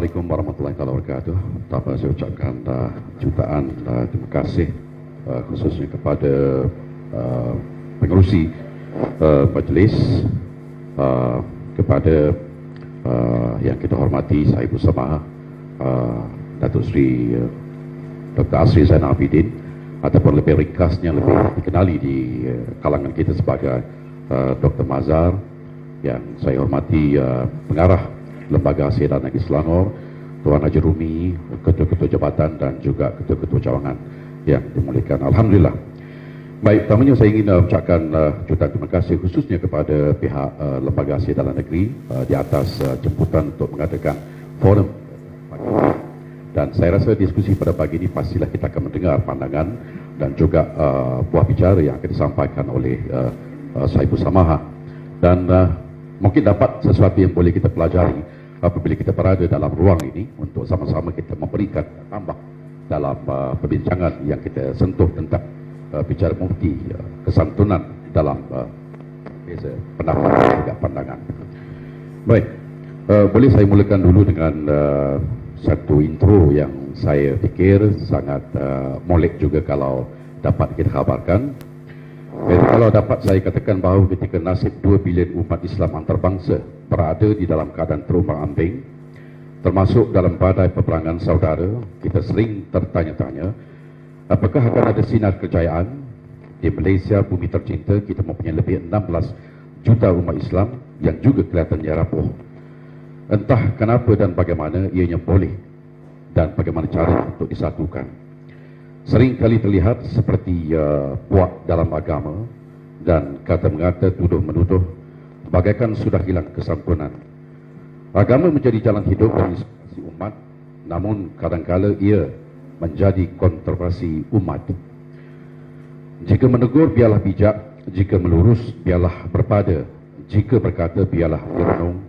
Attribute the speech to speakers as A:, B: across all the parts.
A: Assalamualaikum warahmatullahi wabarakatuh. Pertama saya ucapkan jutaan terima kasih khususnya kepada pengerusi majlis, kepada yang kita hormati Sahibul Samahah Datuk Seri Dr. Asri Zainal Abidin, ataupun lebih ringkasnya lebih dikenali di kalangan kita sebagai Dr. Mazhar, yang saya hormati pengarah Lembaga Asyirah Negeri Selangor, Tuan Haji Rumi, ketua-ketua jabatan dan juga ketua-ketua cawangan yang dimuliakan. Alhamdulillah. Baik, pertamanya saya ingin ucapkan jutaan terima kasih khususnya kepada pihak Lembaga Asyirah dalam negeri di atas jemputan untuk mengadakan forum. Dan saya rasa diskusi pada pagi ini pastilah kita akan mendengar pandangan dan juga buah bicara yang akan disampaikan oleh Sahibul Samahah. Dan mungkin dapat sesuatu yang boleh kita pelajari apabila kita berada dalam ruang ini untuk sama-sama kita memberikan tambah dalam perbincangan yang kita sentuh tentang bicara mufti, kesantunan dalam pendapat dan juga pandangan. Baik, boleh saya mulakan dulu dengan satu intro yang saya fikir sangat molek juga kalau dapat kita khabarkan. Jadi kalau dapat saya katakan bahawa ketika nasib 2 bilion umat Islam antarabangsa berada di dalam keadaan terombang-ambing, termasuk dalam badai peperangan saudara, kita sering tertanya-tanya, apakah akan ada sinar kejayaan di Malaysia, bumi tercinta? Kita mempunyai lebih 16 juta umat Islam yang juga kelihatannya rapuh. Entah kenapa dan bagaimana ianya boleh dan bagaimana cara untuk disatukan. Sering kali terlihat seperti puak dalam agama dan kata-mengata, tuduh-menuduh, bagaikan sudah hilang kesantunan. Agama menjadi jalan hidup dan inspirasi umat, namun kadang-kala ia menjadi kontroversi umat. Jika menegur, biarlah bijak. Jika melurus, biarlah berpada. Jika berkata, biarlah direnung.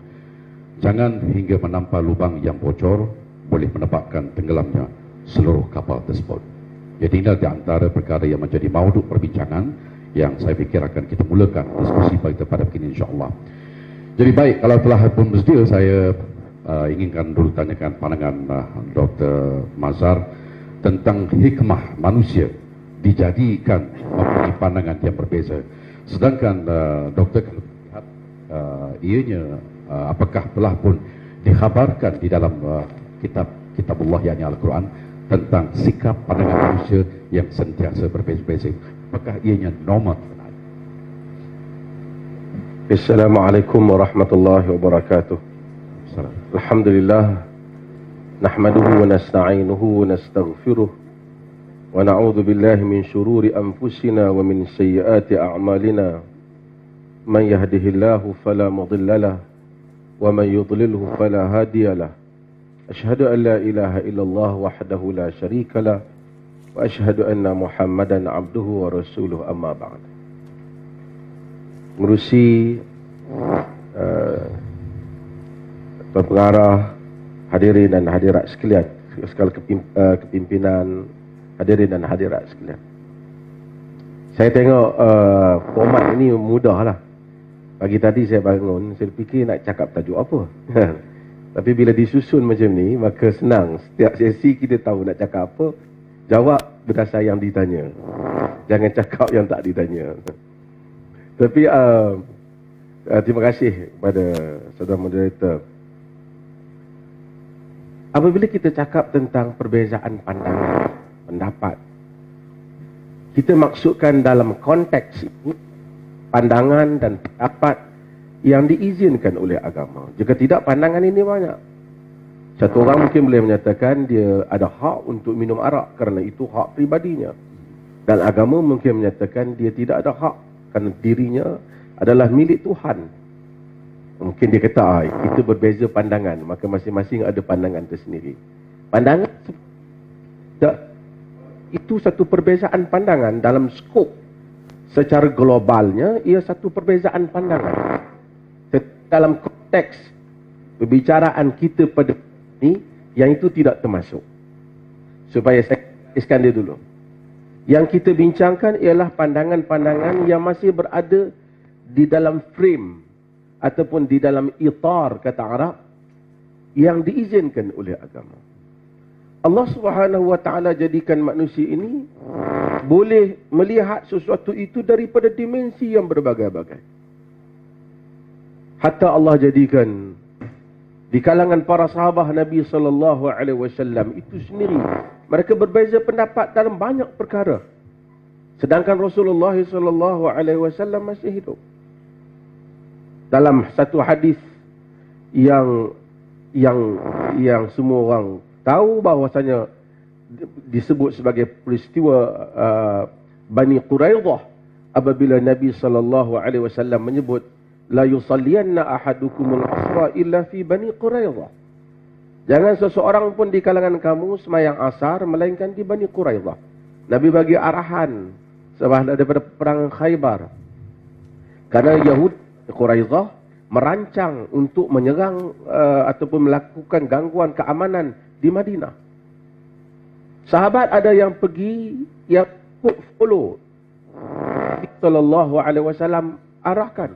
A: Jangan hingga menampak lubang yang bocor boleh menyebabkan tenggelamnya seluruh kapal tersebut. Jadi ini di antara perkara yang menjadi mauduk perbincangan yang saya fikir akan kita mulakan diskusi pada begini insyaAllah. Jadi baik, kalau telah pun mesti saya inginkan dulu tanyakan pandangan Dr. Mazhar tentang hikmah manusia dijadikan mempunyai pandangan yang berbeza. Sedangkan doktor kalau lihat ianya apakah telah pun dikhabarkan di dalam kitabullah yakni Al-Quran tentang sikap pandangan manusia yang sentiasa berbeza-beza. Apakah ianya normal?
B: Assalamualaikum warahmatullahi wabarakatuh. Alhamdulillah, nahmaduhu wa nasta'inuhu wa nastaghfiruh wa na'udzu billahi min shururi anfusina wa min sayyiati a'malina. Man yahdihillahu fala mudilla lahu wa man yudlilhu fala hadiya lahu. Ashhadu an la ilaha illallah wahdahu la syarika lah wa ashhadu anna Muhammadan abduhu wa rasuluh, amma ba'd. Menerusi Tuan Pengarah, hadirin dan hadirat sekalian, segala kepimpinan, hadirin dan hadirat sekalian. Saya tengok format ini mudah lah. Pagi tadi saya bangun, saya fikir nak cakap tajuk apa. Tapi bila disusun macam ni, maka senang. Setiap sesi kita tahu nak cakap apa, jawab berdasar yang ditanya. Jangan cakap yang tak ditanya. Tapi terima kasih kepada saudara moderator. Apabila kita cakap tentang perbezaan pandangan, pendapat, kita maksudkan dalam konteks ini pandangan dan pendapat yang diizinkan oleh agama. Jika tidak, pandangan ini banyak. Satu orang mungkin boleh menyatakan dia ada hak untuk minum arak kerana itu hak pribadinya. Dan agama mungkin menyatakan dia tidak ada hak kerana dirinya adalah milik Tuhan. Mungkin dia kata, kita berbeza pandangan, maka masing-masing ada pandangan tersendiri. Pandangan itu satu perbezaan pandangan dalam skop. Secara globalnya, ia satu perbezaan pandangan. Dalam konteks perbicaraan kita pada ini, yang itu tidak termasuk. Supaya saya tuliskan dia dulu. Yang kita bincangkan ialah pandangan-pandangan yang masih berada di dalam frame ataupun di dalam itar, kata Arab, yang diizinkan oleh agama. Allah Subhanahu wa taala jadikan manusia ini boleh melihat sesuatu itu daripada dimensi yang berbagai-bagai. Hatta Allah jadikan di kalangan para sahabat Nabi sallallahu alaihi wasallam itu sendiri mereka berbeza pendapat dalam banyak perkara. Sedangkan Rasulullah sallallahu alaihi wasallam masih hidup. Dalam satu hadis yang semua orang tahu bahawasanya disebut sebagai peristiwa Bani Quraidah, apabila Nabi sallallahu alaihi wasallam menyebut la yusalliyanna ahadukumul asra illa fi Bani Quraidah. Jangan seseorang pun di kalangan kamu semayang asar melainkan di Bani Quraidah. Nabi bagi arahan sebab daripada perang Khaybar. Karena Yahud Quraidah merancang untuk menyerang ataupun melakukan gangguan keamanan di Madinah. Sahabat ada yang pergi, yang follow. Sallallahu alaihi wasallam arahkan.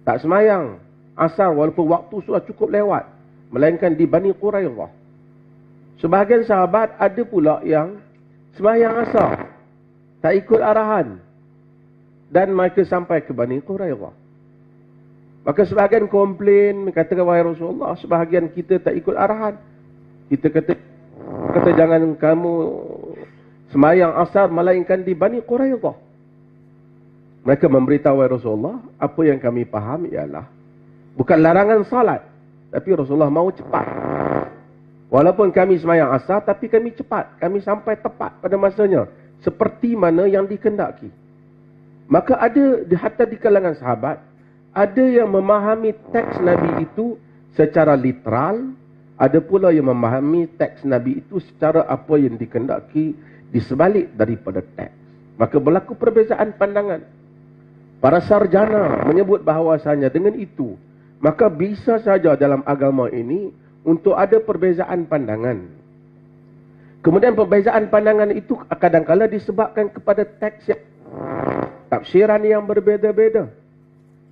B: Tak semayang asar walaupun waktu sudah cukup lewat, melainkan di Bani Quraidah. Sebahagian sahabat ada pula yang semayang asar, tak ikut arahan, dan mereka sampai ke Bani Quraidah. Maka sebahagian komplain, katakan, wahai Rasulullah, sebahagian kita tak ikut arahan. Kita kata jangan kamu semayang asar melainkan di Bani Quraidah. Mereka memberitahu, wahai Rasulullah, apa yang kami faham ialah bukan larangan salat, tapi Rasulullah mahu cepat. Walaupun kami semayang asar, tapi kami cepat, kami sampai tepat pada masanya, seperti mana yang dikehendaki. Maka ada hatta di kalangan sahabat, ada yang memahami teks Nabi itu secara literal, ada pula yang memahami teks Nabi itu secara apa yang dikehendaki di sebalik daripada teks. Maka berlaku perbezaan pandangan. Para sarjana menyebut bahawasanya dengan itu, maka bisa saja dalam agama ini untuk ada perbezaan pandangan. Kemudian perbezaan pandangan itu kadang-kala disebabkan kepada teks yang tafsiran yang berbeza-beza.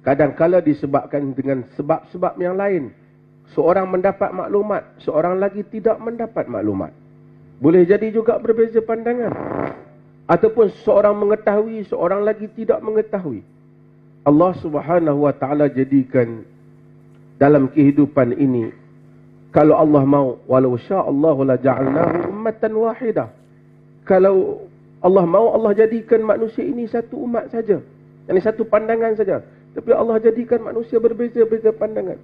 B: Kadang-kala disebabkan dengan sebab-sebab yang lain. Seorang mendapat maklumat, seorang lagi tidak mendapat maklumat. Boleh jadi juga berbeza pandangan. Ataupun seorang mengetahui, seorang lagi tidak mengetahui. Allah Subhanahu wa taala jadikan dalam kehidupan ini, kalau Allah mau, walau sya'allahu la ja'alnahu ummatan wahidah. Kalau Allah mau, Allah jadikan manusia ini satu umat saja. Ini satu pandangan saja. Tapi Allah jadikan manusia berbeza-beza pandangan.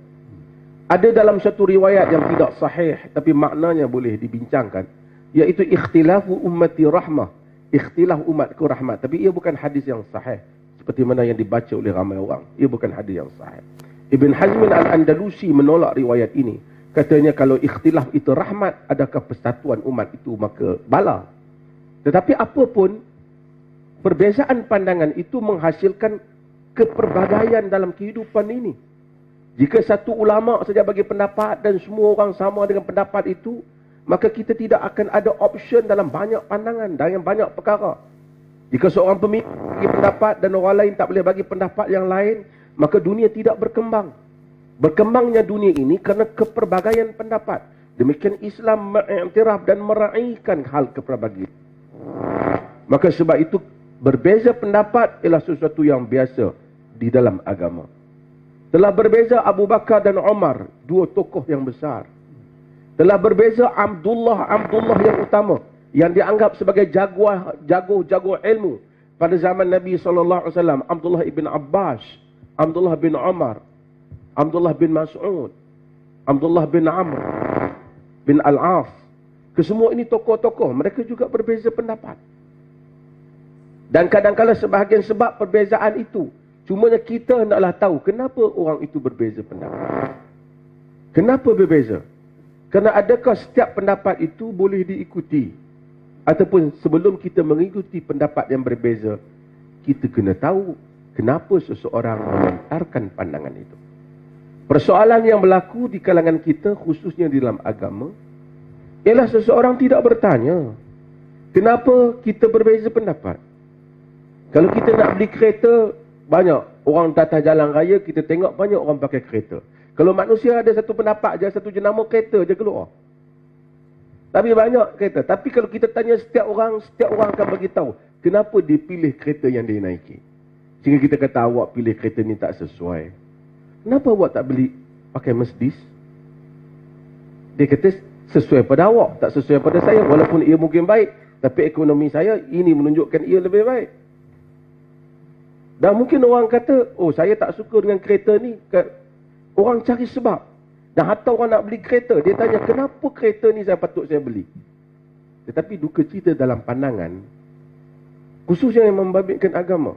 B: Ada dalam satu riwayat yang tidak sahih, tapi maknanya boleh dibincangkan, iaitu ikhtilafu ummati rahmah. Ikhtilaf umatku rahmat. Tapi ia bukan hadis yang sahih, seperti mana yang dibaca oleh ramai orang. Ia bukan hadis yang sahih. Ibn Hazm al-Andalusi menolak riwayat ini. Katanya kalau ikhtilaf itu rahmat, adakah persatuan umat itu maka bala. Tetapi apapun, perbezaan pandangan itu menghasilkan keperbagaian dalam kehidupan ini. Jika satu ulama saja bagi pendapat dan semua orang sama dengan pendapat itu, maka kita tidak akan ada option dalam banyak pandangan, dalam banyak perkara. Jika seorang pemimpin bagi pendapat dan orang lain tak boleh bagi pendapat yang lain, maka dunia tidak berkembang. Berkembangnya dunia ini kerana keperbagaian pendapat. Demikian Islam mengiktiraf dan meraihkan hal keperbagaian. Maka sebab itu berbeza pendapat ialah sesuatu yang biasa di dalam agama. Telah berbeza Abu Bakar dan Umar, dua tokoh yang besar. Telah berbeza Abdullah yang utama, yang dianggap sebagai jago ilmu pada zaman Nabi SAW. Abdullah ibn Abbas, Abdullah bin Umar, Abdullah bin Mas'ud, Abdullah bin Amr bin Al-As. Kesemua ini tokoh-tokoh, mereka juga berbeza pendapat. Dan kadang-kadang sebahagian sebab perbezaan itu, cumanya kita hendaklah tahu kenapa orang itu berbeza pendapat. Kenapa berbeza? Kerana adakah setiap pendapat itu boleh diikuti? Ataupun sebelum kita mengikuti pendapat yang berbeza, kita kena tahu kenapa seseorang melontarkan pandangan itu. Persoalan yang berlaku di kalangan kita, khususnya di dalam agama, ialah seseorang tidak bertanya, kenapa kita berbeza pendapat? Kalau kita nak beli kereta, banyak orang atas jalan raya, kita tengok banyak orang pakai kereta. Kalau manusia ada satu pendapat je, satu jenama kereta je keluar. Tapi banyak kereta. Tapi kalau kita tanya setiap orang akan bagi tahu kenapa dia pilih kereta yang dia naiki. Sehingga kita kata awak pilih kereta ni tak sesuai. Kenapa awak tak beli pakai Mercedes? Dia kata sesuai pada awak, tak sesuai pada saya. Walaupun ia mungkin baik, tapi ekonomi saya ini menunjukkan ia lebih baik. Dan mungkin orang kata, oh saya tak suka dengan kereta ni. Orang cari sebab. Dan hatta orang nak beli kereta, dia tanya kenapa kereta ni saya patut saya beli. Tetapi duka cita dalam pandangan, khususnya yang membabitkan agama,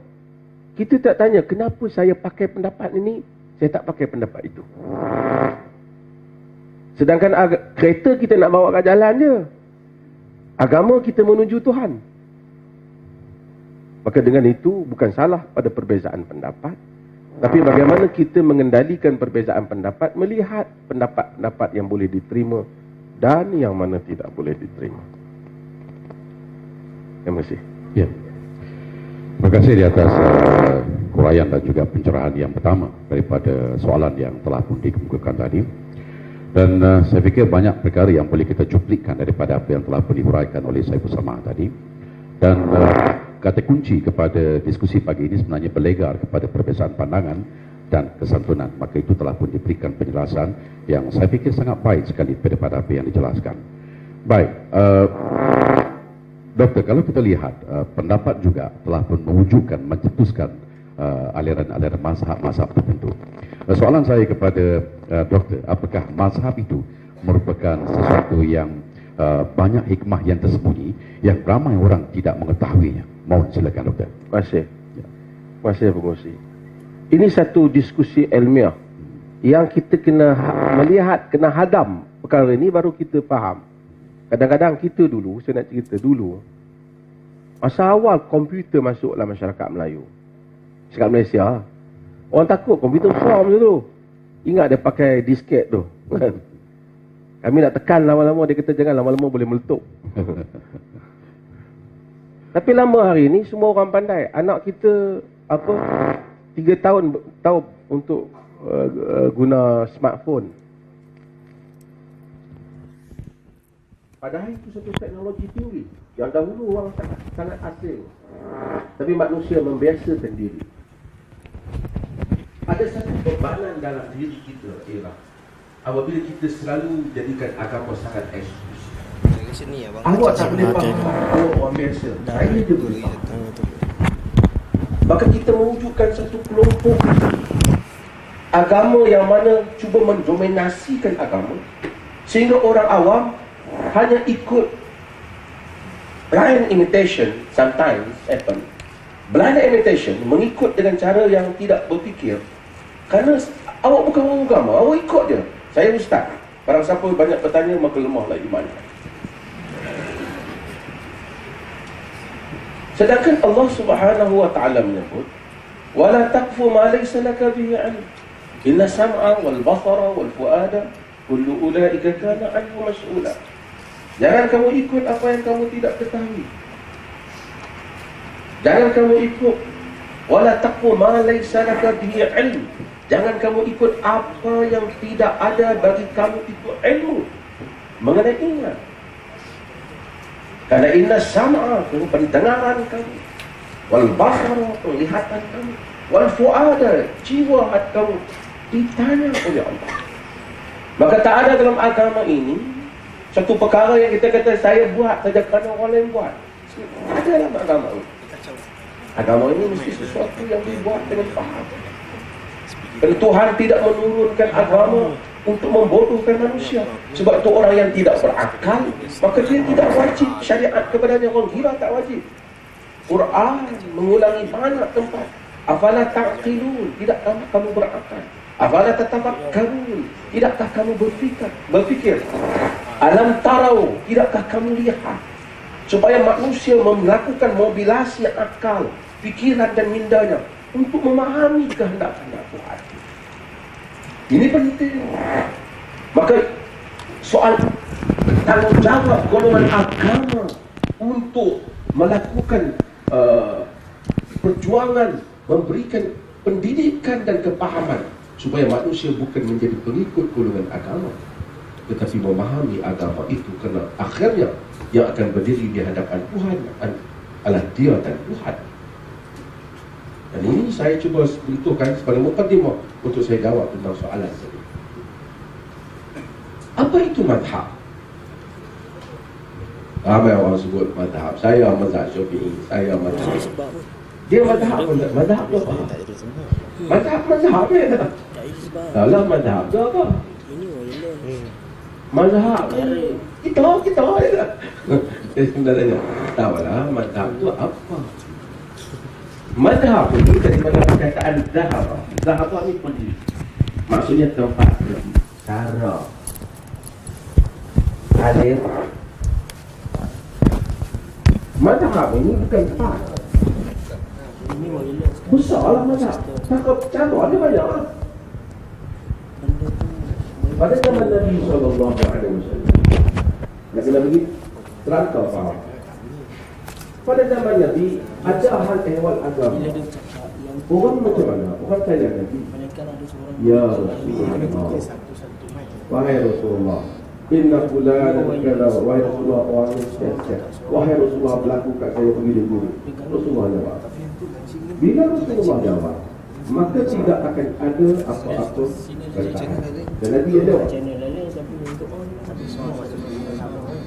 B: kita tak tanya kenapa saya pakai pendapat ini, saya tak pakai pendapat itu. Sedangkan kereta kita nak bawa kat jalan je. Agama kita menuju Tuhan. Maka dengan itu bukan salah pada perbezaan pendapat, tapi bagaimana kita mengendalikan perbezaan pendapat, melihat pendapat-pendapat yang boleh diterima dan yang mana tidak boleh diterima. Terima kasih.
A: Ya. Terima kasih di atas uraian dan juga pencerahan yang pertama daripada soalan yang telah pun dikemukakan tadi. Dan saya fikir banyak perkara yang boleh kita cuplikkan daripada apa yang telah pun diuraikan oleh Saiful Samah tadi. Dan kata kunci kepada diskusi pagi ini sebenarnya berlegar kepada perbezaan pandangan dan kesantunan. Maka itu telah pun diberikan penjelasan yang saya fikir sangat baik sekali daripada apa yang dijelaskan. Baik, Doktor, kalau kita lihat pendapat juga telah pun mewujudkan, mencetuskan aliran-aliran mazhab tertentu. Soalan saya kepada Doktor, apakah mazhab itu merupakan sesuatu yang banyak hikmah yang tersembunyi yang ramai orang tidak mengetahuinya? Mohon silakan Doktor.
B: Terima kasih. Terima kasih pengurusi. Ini satu diskusi ilmiah yang kita kena melihat, kena hadam perkara ini baru kita faham. Kadang-kadang kita dulu, saya nak cerita dulu, masa awal komputer masuk dalam masyarakat Melayu, masyarakat Malaysia, orang takut komputer besar macam tu. Ingat dia pakai disket tu. Kami nak tekan lama-lama, dia kata jangan lama-lama boleh meletup. Tapi lama hari ni semua orang pandai. Anak kita 3 tahun tahu untuk guna smartphone. Padahal itu satu teknologi tinggi yang dahulu orang sangat asing. Tapi manusia membiasakan diri. Ada satu bebanan dalam diri kita ialah apabila kita selalu jadikan agama sangat eksklusif. Awak tak boleh faham, awak orang biasa. Saya je boleh faham. Maka kita mewujudkan satu kelompok agama yang mana cuba mendominasikan agama sehingga orang awam hanya ikut blind imitation. Sometimes happen. Blind imitation, mengikut dengan cara yang tidak berfikir. Kerana awak bukan orang agama, awak ikut je. Saya ustaz. Barang siapa banyak bertanya maka lemahlah iman. Sedangkan Allah Subhanahu wa taala menyebut, "Wala taqfu ma laysa laka bihi 'ilm. Inna sam'a wal basara wal fuada kullu ulaika kana 'anhu mas'ula." Jangan kamu ikut apa yang kamu tidak ketahui. Jangan kamu ikut wala taqfu ma laysa laka bihi 'ilm. Jangan kamu ikut apa yang tidak ada bagi kamu itu ilmu mengenainya. Karena inna sam'a, pendengaran kamu, wal basara, penglihatan kamu, wal fuada, jiwa hati kamu ditanya oleh Allah. Maka tak ada dalam agama ini satu perkara yang kita kata saya buat saja kerana orang lain buat. Tak ada dalam agama ini. Agama ini mesti sesuatu yang dibuat dengan faham. Dan Tuhan tidak menurunkan agama untuk membodohkan manusia. Sebab itu orang yang tidak berakal, maka dia tidak wajib syariat kepadanya. Orang gila tak wajib. Quran mengulangi banyak tempat. Afala ta'qilun, tidakkah kamu berakal? Afala tatafakkarun, tidakkah kamu berfikir? Alam tarau, tidakkah kamu lihat? Supaya manusia melakukan mobilisasi akal, fikiran dan mindanya untuk memahami kehendak-kehendak Tuhan. Ini penting. Maka soal tanggungjawab golongan agama untuk melakukan perjuangan, memberikan pendidikan dan kepahaman supaya manusia bukan menjadi pengikut golongan agama, tetapi memahami agama itu, kerana akhirnya yang akan berdiri di hadapan Tuhan adalah dia dan Tuhan. Dan ini saya cuba bentukkan sebagai mukadimah untuk saya jawab tentang soalan tadi. Apa itu madhab? Ramai orang sebut madhab. Saya mazhab Syafi'i, saya mazhab. Dia mazhab apa? Mazhab apa? Mazhab ni tak? Dalam mazhab tu apa? Mazhab kita je. Sebenarnya tahulah mazhab tu apa? Mazhab itu daripada perkataan zahab. Zahab ni pergi. Maksudnya tempat, cara, hadir. Mazhab ini bukan tempat. Besarlah mazhab. Cakap cara ada banyak lah. Pada zaman Nabi SAW, Nabi Nabi terangkan faham. Pada zaman Nabi ada hal ehwal agama. Orang macam mana? Orang tanya Nabi, ya Rasulullah, wahai Rasulullah, inna fulan kala, wahai Rasulullah, orang sekian, wahai Rasulullah, berlaku kat saya pergi dulu. Rasulullah jawab. Bila Rasulullah jawab, maka tidak akan ada apa-apa perkataan. Dan Nabi yang jawab.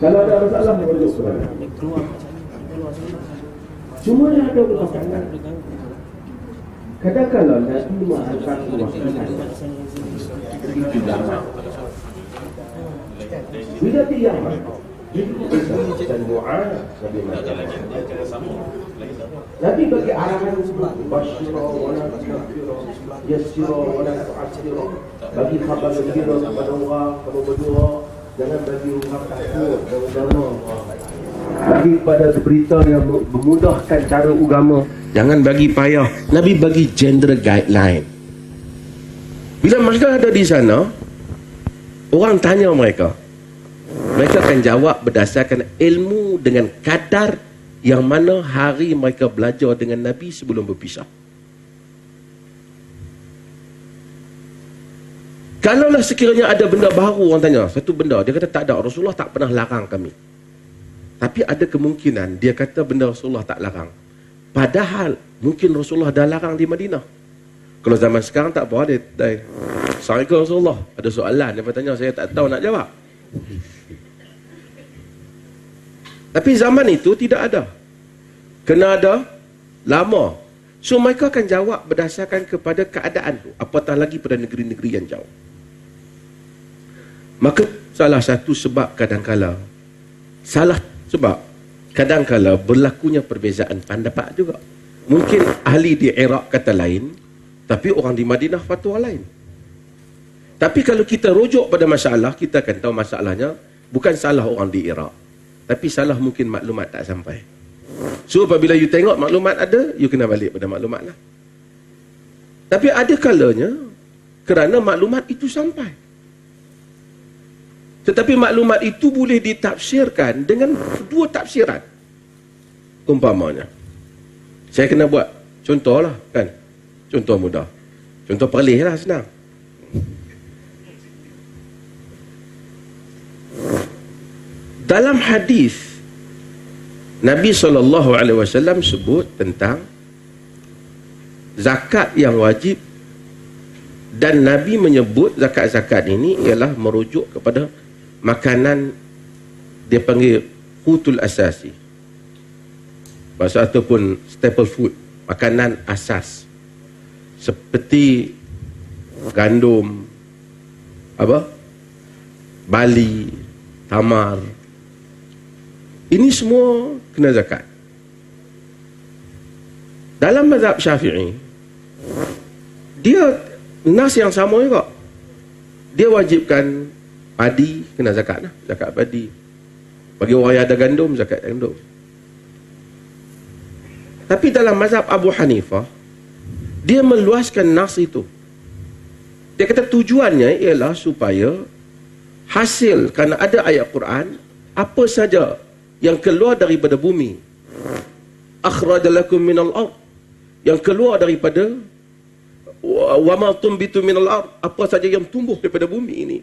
B: Kalau ada masalah, merujuk kepada. Cuma ada perkataan. Kadang-kadang Nabi mengangkat perkataan itu lama. Bila dia dan Mu'ad Nabi bagi arahan Basyira wa nadhira, yassira wa la tu'assira, bagi khabar gembira kepada orang, kamu berdua jangan bagi orang takut dan agama, bagi pada berita yang memudahkan cara agama, jangan bagi payah. Nabi bagi general guideline. Bila mereka ada di sana, orang tanya mereka akan jawab berdasarkan ilmu dengan kadar yang mana hari mereka belajar dengan Nabi sebelum berpisah. Kalaulah sekiranya ada benda baru, orang tanya satu benda, dia kata tak ada, Rasulullah tak pernah larang kami. Tapi ada kemungkinan dia kata benda Rasulullah tak larang, padahal mungkin Rasulullah dah larang di Madinah. Kalau zaman sekarang tak apa, dia Assalamualaikum Rasulullah, ada soalan, dia bertanya, saya tak tahu nak jawab. Tapi zaman itu tidak ada. Kena ada lama. So mereka akan jawab berdasarkan kepada keadaan tu, apatah lagi pada negeri-negeri yang jauh. Maka salah satu sebab kadang-kala berlakunya perbezaan pendapat juga. Mungkin ahli di Iraq kata lain, tapi orang di Madinah fatwa lain. Tapi kalau kita rujuk pada masalah, kita akan tahu masalahnya bukan salah orang di Iraq, tapi salah mungkin maklumat tak sampai. So apabila you tengok maklumat ada, you kena balik pada maklumat lah. Tapi ada kalanya kerana maklumat itu sampai, tetapi maklumat itu boleh ditafsirkan dengan dua tafsiran. Umpamanya, saya kena buat contoh lah kan, contoh mudah, contoh perlih lah, senang. Dalam hadis Nabi SAW sebut tentang zakat yang wajib, dan Nabi menyebut zakat-zakat ini ialah merujuk kepada makanan, dia panggil qutul asasi, bahasa ataupun staple food, makanan asas, seperti gandum, bali, tamar. Ini semua kena zakat. Dalam mazhab Syafi'i, dia nas yang sama juga. Dia wajibkan padi, kena zakat lah, zakat padi. Bagi orang yang ada gandum, zakat gandum. Tapi dalam mazhab Abu Hanifah, dia meluaskan nas itu. Dia kata tujuannya ialah supaya hasil, kerana ada ayat Quran, apa saja yang keluar daripada bumi, akhrajalakum minal ard, yang keluar daripada
C: wa ma tumbitu minal ard, apa saja yang tumbuh daripada bumi ini,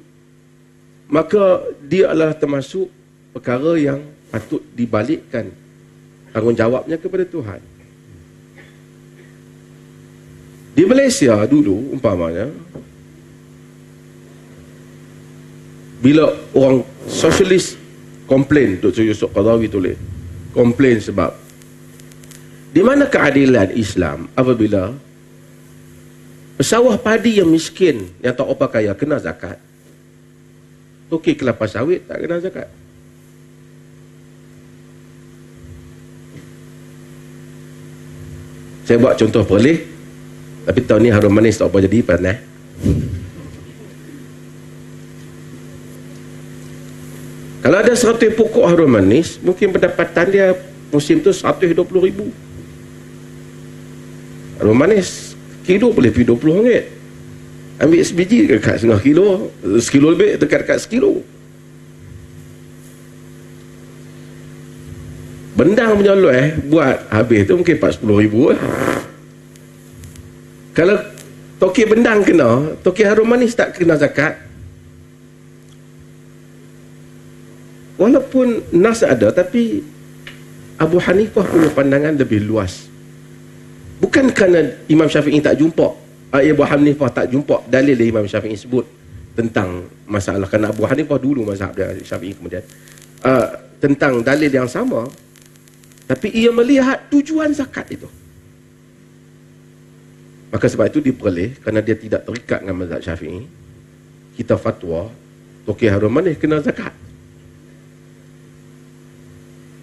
C: maka dia adalah termasuk perkara yang patut dibalikkan tanggungjawabnya kepada Tuhan. Di Malaysia dulu umpamanya, bila orang sosialis komplain, Dr. Yusof Qaradawi tulis, komplain sebab di mana keadilan Islam apabila pesawah padi yang miskin, yang tak apa kaya kena zakat, toki kelapa sawit tak kena zakat. Saya buat contoh perleh, tapi tahun ni harum manis tak apa jadi panas. Kalau ada 100 pokok harum manis, mungkin pendapatan dia musim tu 120,000. Harum manis kilo boleh pergi RM20. Ambil sebiji dekat setengah kilo, sekilo lebih dekat sekilo. Bendang punya luar buat habis tu mungkin 40,000 lah. Kalau toki bendang kena, toki harum manis tak kena zakat. Walaupun nas ada, tapi Abu Hanifah punya pandangan lebih luas. Bukan kerana Imam Syafi'i tak jumpa, Abu Hanifah tak jumpa dalil yang Imam Syafi'i sebut tentang masalah, kerana Abu Hanifah dulu mazhab dia, Syafi'i kemudian tentang dalil yang sama, tapi ia melihat tujuan zakat itu. Maka sebab itu diperoleh, kerana dia tidak terikat dengan mazhab Syafi'i, kita fatwa toki harum manis kena zakat.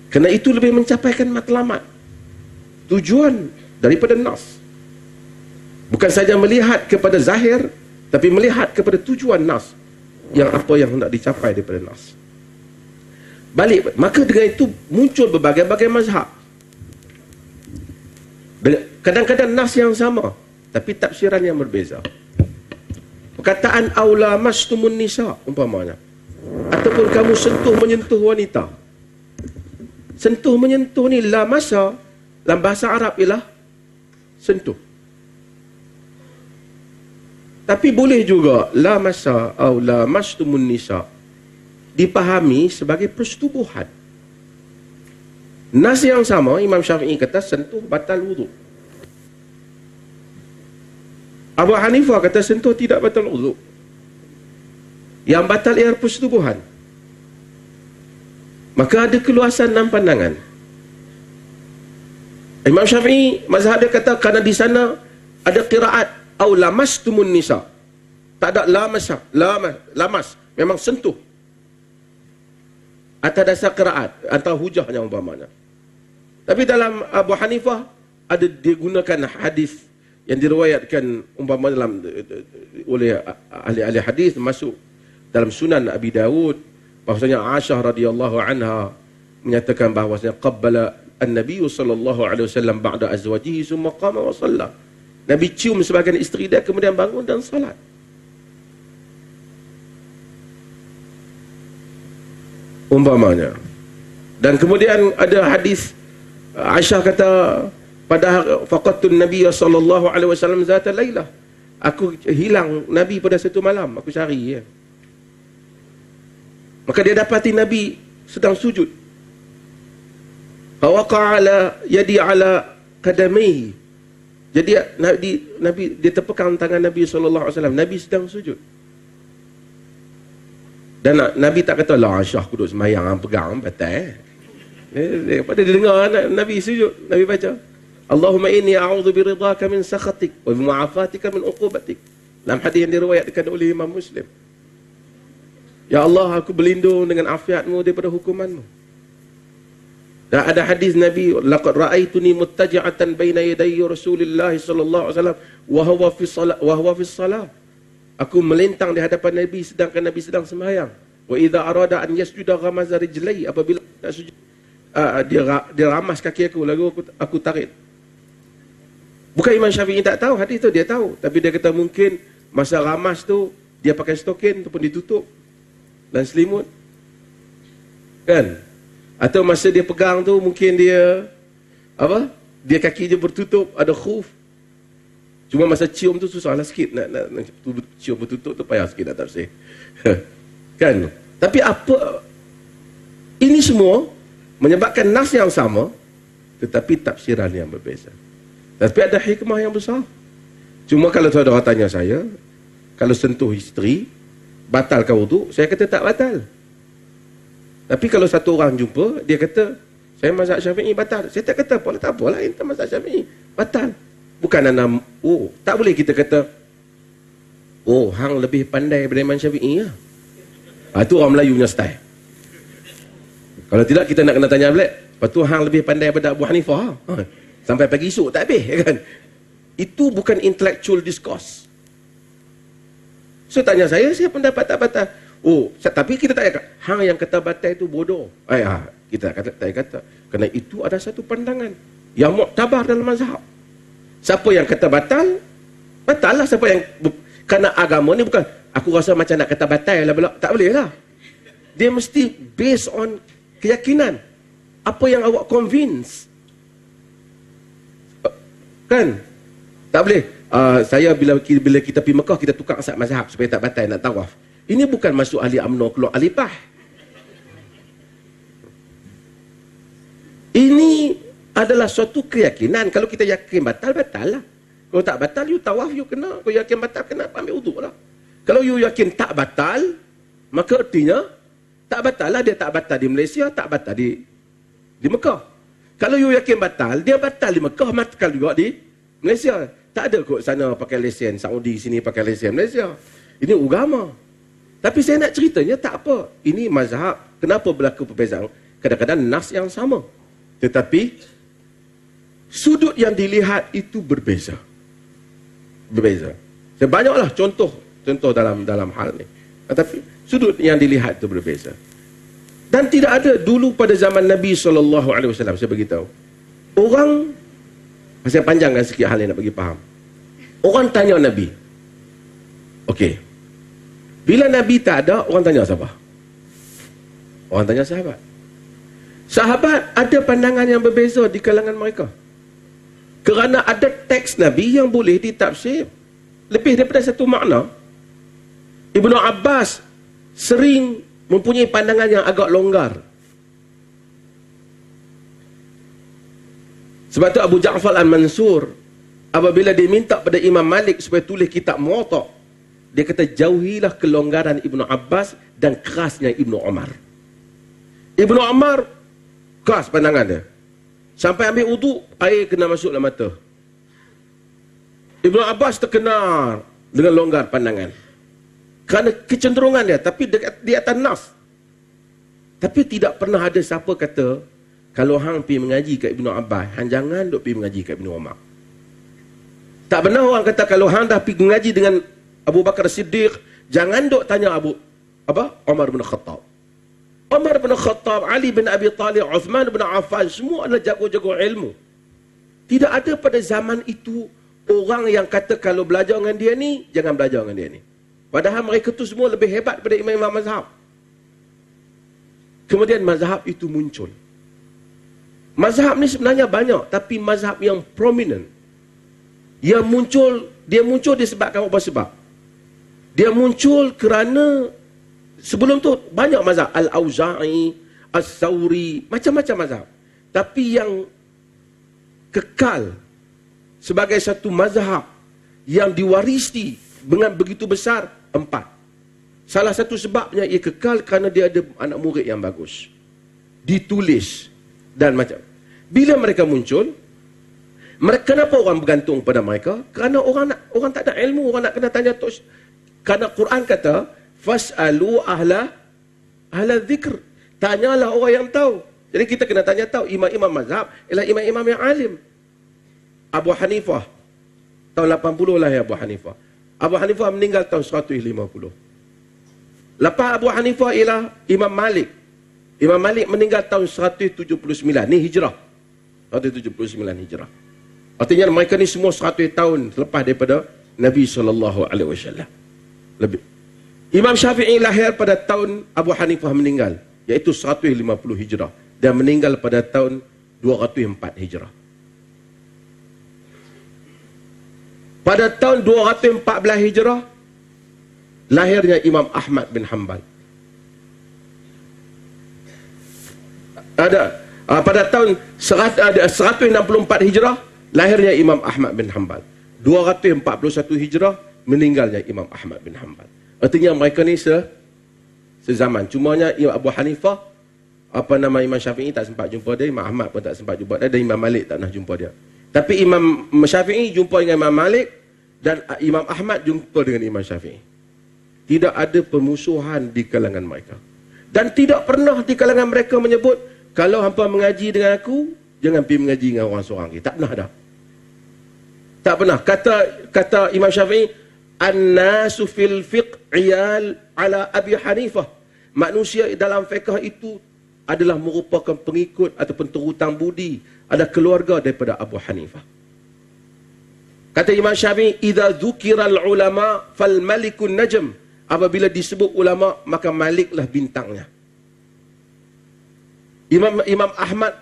C: Kerana itu lebih mencapaikan matlamat, tujuan daripada nas. Bukan saja melihat kepada zahir, tapi melihat kepada tujuan nas, yang apa yang hendak dicapai daripada nas. Balik, maka dengan itu muncul berbagai-bagai mazhab. Kadang-kadang nas yang sama, tapi tafsiran yang berbeza. Perkataan aula mastumun nisa umpamanya, ataupun kamu sentuh menyentuh wanita. Sentuh menyentuh ni lamasa dalam bahasa Arab ialah sentuh. Tapi boleh juga lamasa atau lamastumun nisa dipahami sebagai persetubuhan. Nas yang sama, Imam Syafi'i kata sentuh batal wudu. Abu Hanifah kata sentuh tidak batal wudu. Yang batal ialah persetubuhan. Maka ada keluasan dalam pandangan. Imam Syafi'i mazhab dia kata kerana di sana ada qiraat au lamastumun nisa. Tak ada lamas, memang sentuh. Atas dasar qiraat, antara hujahnya umpamanya. Tapi dalam Abu Hanifah ada digunakan hadis yang diriwayatkan umpamanya dalam oleh ahli-ahli hadis, masuk dalam Sunan Abi Dawud, bahwasanya Aisyah radhiyallahu anha menyatakan bahwasanya qabbala an-nabiy sallallahu alaihi wasallam ba'da azwajihi summa qama wa shalla. Nabi cium sebagian isteri dia kemudian bangun dan salat. Umpamanya. Dan kemudian ada hadis Aisyah kata pada faqatun nabiy sallallahu alaihi wasallam zata lailah. Aku hilang Nabi pada satu malam, aku cari ya. Maka dia dapati Nabi sedang sujud. Fawaqa ala yadi ala qadamihi. Jadi Nabi dia tepukkan tangan Nabi sallallahu alaihi wasallam. Nabi sedang sujud. Dan Nabi tak kata la Aisyah duduk sembahyang pegang batal. Pada dia dengar Nabi sujud, Nabi baca Allahumma inni a'udzu biridhaka min sakhatik wa bi mu'afatika min uqubatik. Dalam hadis yang diriwayatkan oleh Imam Muslim. Ya Allah, aku berlindung dengan afiatmu daripada hukumanmu. Dan ada hadis Nabi, laqad ra'aituni muttaji'atan baina yaday Rasulillah sallallahu alaihi wasallam wa huwa fi shalah. Aku melintang di hadapan Nabi sedangkan Nabi sedang sembahyang. Wa idza arada an yasjuda ghamaza rijlai, apabila nak sujud dia ramas kaki aku, lalu aku tarik. Bukan Imam Syafi'i tak tahu hadis tu, dia tahu, tapi dia kata mungkin masa ramas tu dia pakai stokin ataupun ditutup dan selimut, kan? Atau masa dia pegang tu mungkin dia dia kaki dia bertutup, ada khuf. Cuma masa cium tu susahlah sikit. Nak cium bertutup tu payah sikit nak tafsir. Kan? Tapi apa? Ini semua menyebabkan nas yang sama, tetapi tafsiran yang berbeza. Tapi ada hikmah yang besar. Cuma kalau saudara tanya saya, kalau sentuh isteri, batalkah wuduk? Saya kata tak batal. Tapi kalau satu orang jumpa, dia kata, saya mazhab Syafi'i batal. Saya tak kata, tak apalah, kita mazhab Syafi'i batal. Bukan anak, tak boleh kita kata, hang lebih pandai daripada Imam Syafi'i lah. Itu orang Melayu punya style. Kalau tidak, kita nak kena tanya balik. Lepas tu, hang lebih pandai daripada Abu Hanifah. Sampai pagi esok, tak habis. Kan? Itu bukan intellectual discourse. So, tanya saya pendapat tak batal. Tapi kita tak kata, hang yang kata batal itu bodoh. Kita tak kata. Kerana itu ada satu pandangan yang muktabar dalam mazhab. Siapa yang kata batal, batal lah. Siapa yang, kerana agama ni bukan, aku rasa macam nak kata batal lah. Tak boleh lah. Dia mesti based on keyakinan. Apa yang awak convince. Kan? Tak boleh. Saya bila kita pergi Mekah, kita tukar asal mazhab supaya tak batal nak tawaf. Ini bukan masuk ahli UMNO keluar alipah. Ini adalah suatu keyakinan. Kalau kita yakin batal, batal lah. Kalau tak batal, you tawaf, you kena. Kalau yakin batal, kena ambil uduk lah. Kalau you yakin tak batal, maka artinya, tak batal lah. Dia tak batal di Malaysia, tak batal di Mekah. Kalau you yakin batal, dia batal di Mekah, batal juga di Malaysia. Tak ada kot sana pakai lesen Saudi, sini pakai lesen Malaysia. Ini agama. Tapi saya nak ceritanya tak apa. Ini mazhab. Kenapa berlaku perbezaan? Kadang-kadang nas yang sama. Tetapi sudut yang dilihat itu berbeza. Berbeza. Banyaklah contoh dalam hal ni. Tetapi sudut yang dilihat itu berbeza. Dan tidak ada dulu pada zaman Nabi SAW, saya beritahu. Orang, saya panjangkan sikit hal yang nak bagi faham. Orang tanya Nabi. Okey. Bila Nabi tak ada, orang tanya siapa? Orang tanya sahabat. Sahabat ada pandangan yang berbeza di kalangan mereka. Kerana ada teks Nabi yang boleh ditafsir lebih daripada satu makna. Ibnu Abbas sering mempunyai pandangan yang agak longgar. Sebab tu Abu Ja'far al-Mansur, apabila diminta pada Imam Malik supaya tulis kitab Muwatta', dia kata jauhilah kelonggaran Ibnu Abbas dan kerasnya Ibnu Umar. Ibnu Umar keras pandangan dia. Sampai ambil uduk, air kena masuk dalam mata. Ibnu Abbas terkena dengan longgar pandangan. Kerana kecenderungan dia, tapi di atas nas. Tapi tidak pernah ada siapa kata, kalau hang pergi mengaji kat Ibnu Abbas, hang jangan duk pergi mengaji kat Ibnu Umar. Tak pernah orang kata, kalau hang dah pergi mengaji dengan Abu Bakar Siddiq, jangan duk tanya Umar bin Khattab. Umar bin Khattab, Ali bin Abi Talib, Uthman bin Affan, semua adalah jago-jago ilmu. Tidak ada pada zaman itu orang yang kata kalau belajar dengan dia ni, jangan belajar dengan dia ni. Padahal mereka tu semua lebih hebat daripada imam-imam mazhab. Kemudian mazhab itu muncul. Mazhab ni sebenarnya banyak, tapi mazhab yang prominent, yang muncul, dia muncul disebabkan apa sebab? Dia muncul kerana sebelum tu banyak mazhab. Al-Auza'i, As-Sawri, macam-macam mazhab. Tapi yang kekal sebagai satu mazhab yang diwarisi dengan begitu besar, 4. Salah satu sebabnya ia kekal kerana dia ada anak murid yang bagus. Ditulis dan macam. Bila mereka muncul, kenapa orang bergantung pada mereka? Kerana orang tak ada ilmu, orang nak kena tanya terus. Kerana Quran kata, fas'alu ahla dzikr. Tanyalah orang yang tahu. Jadi kita kena tanya tahu. Imam-imam mazhab ialah imam-imam yang alim. Abu Hanifah, tahun 80 lah ya Abu Hanifah. Abu Hanifah meninggal tahun 150. Lepas Abu Hanifah ialah Imam Malik. Imam Malik meninggal tahun 179. Ni hijrah. 179 hijrah. Artinya mereka ni semua 100 tahun selepas daripada Nabi SAW. Lebih. Imam Syafi'i lahir pada tahun Abu Hanifah meninggal, iaitu 150 hijrah. Dan meninggal pada tahun 204 hijrah. pada tahun 214 Hijrah lahirnya Imam Ahmad bin Hanbal. Pada tahun 164 Hijrah lahirnya Imam Ahmad bin Hanbal. 241 Hijrah meninggalnya Imam Ahmad bin Hanbal. Artinya mereka ni sezaman. Cumanya Imam Abu Hanifah, Imam Syafi'i tak sempat jumpa dia, Imam Ahmad pun tak sempat jumpa dia, dan Imam Malik tak pernah jumpa dia. Tapi Imam Syafi'i jumpa dengan Imam Malik dan Imam Ahmad jumpa dengan Imam Syafi'i. Tidak ada permusuhan di kalangan mereka. Dan tidak pernah di kalangan mereka menyebut, kalau hampa mengaji dengan aku, jangan pergi mengaji dengan orang seorang lagi. Tak pernah dah. Tak pernah. Kata Imam Syafi'i, An-nasu fil fiqh iyal ala Abi Hanifah. Manusia dalam fiqh itu adalah merupakan pengikut ataupun terhutang budi, ada keluarga daripada Abu Hanifah. Kata Imam Syafi'i, idza dzukiral ulama fal malikun najm. Apabila disebut ulama, maka maliklah bintangnya. Imam Ahmad,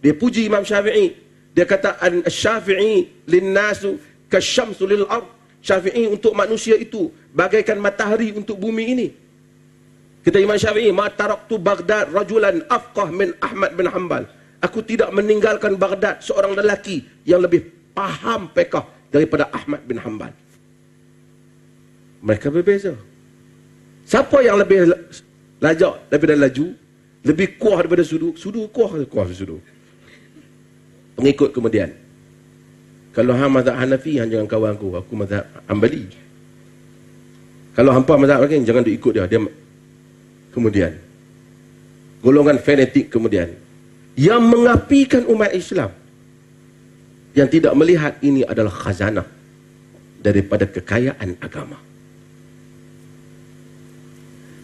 C: dia puji Imam Syafi'i. Dia kata, Syafi'i linnasu kasyamsu lil ard. Syafi'i untuk manusia itu bagaikan matahari untuk bumi ini. Kata Imam Syafi'i, ma taraktu Baghdad rajulan afqah min Ahmad bin Hanbal. Aku tidak meninggalkan Baghdad seorang lelaki yang lebih faham fiqh daripada Ahmad bin Hanbal. Mereka berbeza. Siapa yang lebih lajak daripada laju, lebih kuah daripada sudu? Sudu kuah sudu. Pengikut kemudian. Kalau hang mazhab Hanafi, hang jangan kawan aku mazhab Hanbali. Kalau hampa mazhab lain, jangan ikut dia. Dia kemudian. Golongan fanatik kemudian. Yang mengapikan umat Islam. Yang tidak melihat ini adalah khazanah daripada kekayaan agama.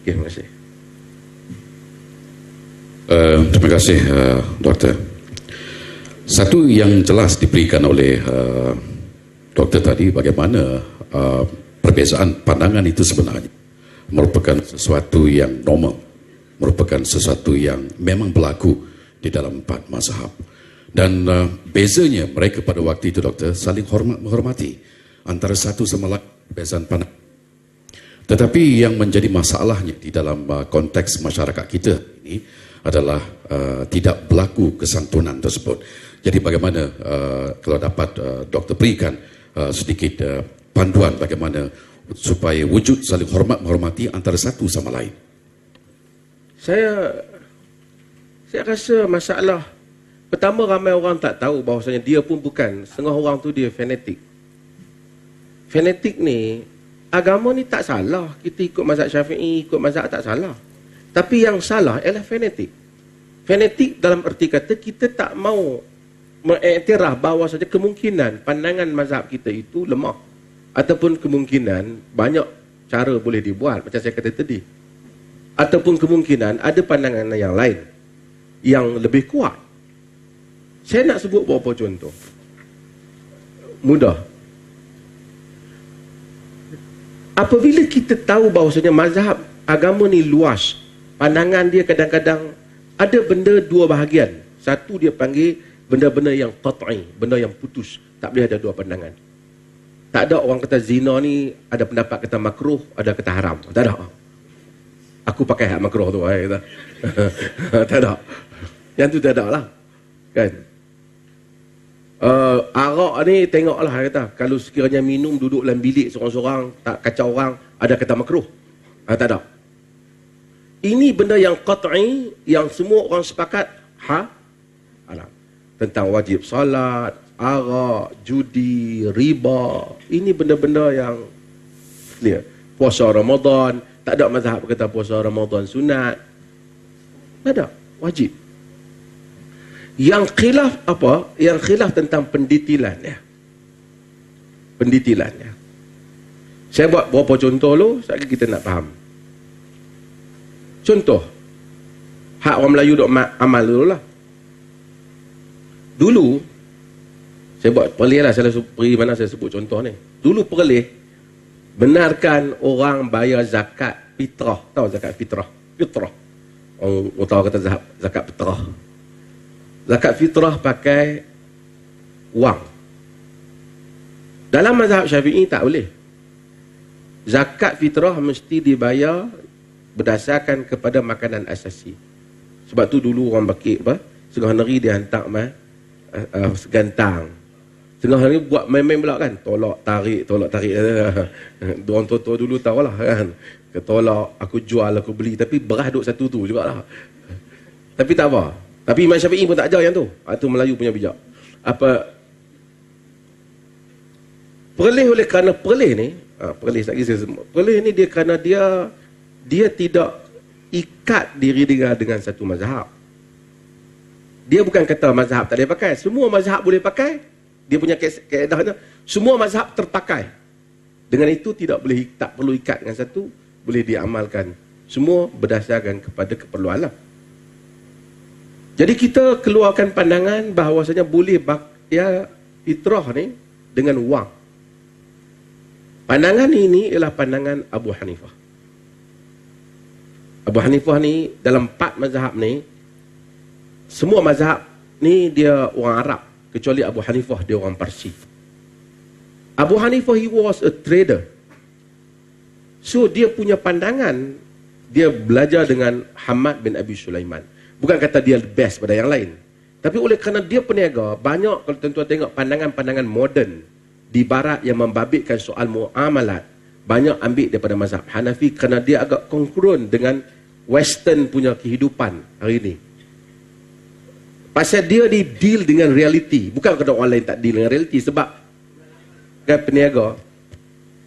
C: Okay, terima kasih.
A: Terima kasih, Doktor. Satu yang jelas diberikan oleh doktor tadi, bagaimana perbezaan pandangan itu sebenarnya merupakan sesuatu yang normal, merupakan sesuatu yang memang berlaku di dalam empat mazhab. Dan bezanya mereka pada waktu itu, doktor, saling menghormati antara satu sama lain, perbezaan pandangan. Tetapi yang menjadi masalahnya di dalam konteks masyarakat kita ini adalah tidak berlaku kesantunan tersebut. Jadi bagaimana kalau dapat doktor berikan sedikit panduan bagaimana supaya wujud saling menghormati antara satu sama lain.
C: Saya rasa masalah pertama, ramai orang tak tahu bahawasanya dia pun bukan, setengah orang tu dia fanatik. Fanatik ni, agama ni tak salah. Kita ikut mazhab Syafi'i, ikut mazhab tak salah. Tapi yang salah ialah fanatik. Fanatik dalam erti kata kita tak mau mengiktiraf bahawa saja kemungkinan pandangan mazhab kita itu lemah, ataupun kemungkinan banyak cara boleh dibuat macam saya kata tadi, ataupun kemungkinan ada pandangan yang lain yang lebih kuat. Saya nak sebut beberapa contoh mudah. Apabila kita tahu bahawasanya mazhab agama ni luas, pandangan dia kadang-kadang ada benda dua bahagian. Satu dia panggil benda-benda yang qat'i, benda yang putus, tak boleh ada dua pandangan. Tak ada orang kata zina ni ada pendapat kata makruh, ada kata haram. Tak ada. Aku pakai hak makruh tu, kata. Tak ada. Yang tu tak ada lah. Kan? Arak ni tengoklah, kata, kalau sekiranya minum duduk dalam bilik seorang-seorang, tak kacau orang, ada kata makruh. Tak ada. Ini benda yang qat'i, yang semua orang sepakat haram. Tentang wajib salat, arak, judi, riba. Ini benda-benda yang clear. Puasa Ramadan, tak ada mazhab kata puasa Ramadan sunat. Tak ada, wajib. Yang khilaf apa? Yang khilaf tentang pendetilan ya. Pendetilan ya. Saya buat beberapa contoh dulu, sekali kita nak faham. Contoh, hak orang Melayu duk amal dulu lah. Dulu, saya buat perlih lah, saya pergi mana saya sebut contoh ni. Dulu perlih, benarkan orang bayar zakat fitrah. Tahu zakat fitrah? Fitrah. Orang tahu kata zakat fitrah. Zakat fitrah pakai wang. Dalam mazhab Syafi'i tak boleh. Zakat fitrah mesti dibayar berdasarkan kepada makanan asasi. Sebab tu dulu orang bakit setengah hari dia hantar segantang. Setengah hari buat main-main pula kan. Tolak tarik. Diorang tua-tua dulu tahulah kan. Ketolak, aku jual, aku beli. Tapi beras duk satu tu jugalah. Tapi tak apa. Tapi Imam Syafi'i pun tak ajar yang tu. Itu Melayu punya bijak. Perleh oleh kerana perleh ni, perleh ni dia kerana dia tidak ikat diri dia dengan satu mazhab. Dia bukan kata mazhab tak boleh pakai. Semua mazhab boleh pakai. Dia punya kaedahnya, semua mazhab terpakai. Dengan itu tak perlu ikat dengan satu, boleh diamalkan. Semua berdasarkan kepada keperluan lah. Jadi kita keluarkan pandangan bahawasanya boleh bayar fitrah ni dengan wang. Pandangan ini ialah pandangan Abu Hanifah. Abu Hanifah ni dalam 4 mazhab ni, semua mazhab ni dia orang Arab, kecuali Abu Hanifah dia orang Parsi. Abu Hanifah he was a trader. So dia punya pandangan, dia belajar dengan Hamad bin Abi Sulaiman. Bukan kata dia best pada yang lain. Tapi oleh kerana dia peniaga, banyak kalau tuan-tuan tengok pandangan-pandangan moden di barat yang membabitkan soal muamalat, banyak ambil daripada mazhab Hanafi kerana dia agak kongruent dengan western punya kehidupan hari ini. Pasal dia di deal dengan reality. Bukan kata orang lain tak deal dengan reality. Sebab kan peniaga,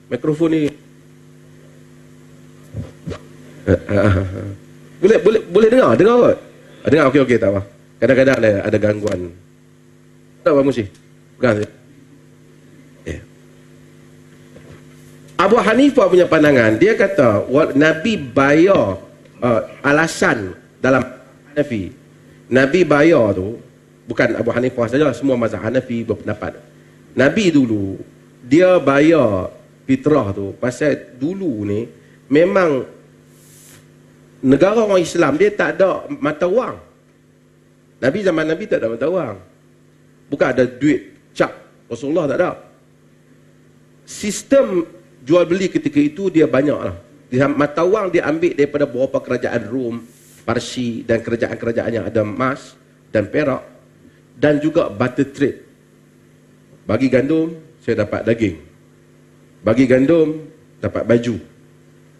C: mikrofon ni boleh dengar kot. Dengar okey tak apa. Kadang-kadang ada gangguan. Tak apa Musi. Bukan. Abu Hanifah punya pandangan, dia kata Nabi bayar alasan dalam Hanafi. Nabi bayar tu, bukan Abu Hanifah saja, semua mazhab Hanafi berpendapat. Nabi dulu, dia bayar fitrah tu, pasal dulu ni, memang negara orang Islam, dia tak ada mata wang. Zaman Nabi tak ada mata wang. Bukan ada duit, cap. Rasulullah tak ada. Sistem jual beli ketika itu dia banyak lah. Mata wang dia ambil daripada beberapa kerajaan Rom, Parsi dan kerajaan-kerajaan yang ada emas dan perak, dan juga barter trade. Bagi gandum, saya dapat daging. Bagi gandum, dapat baju.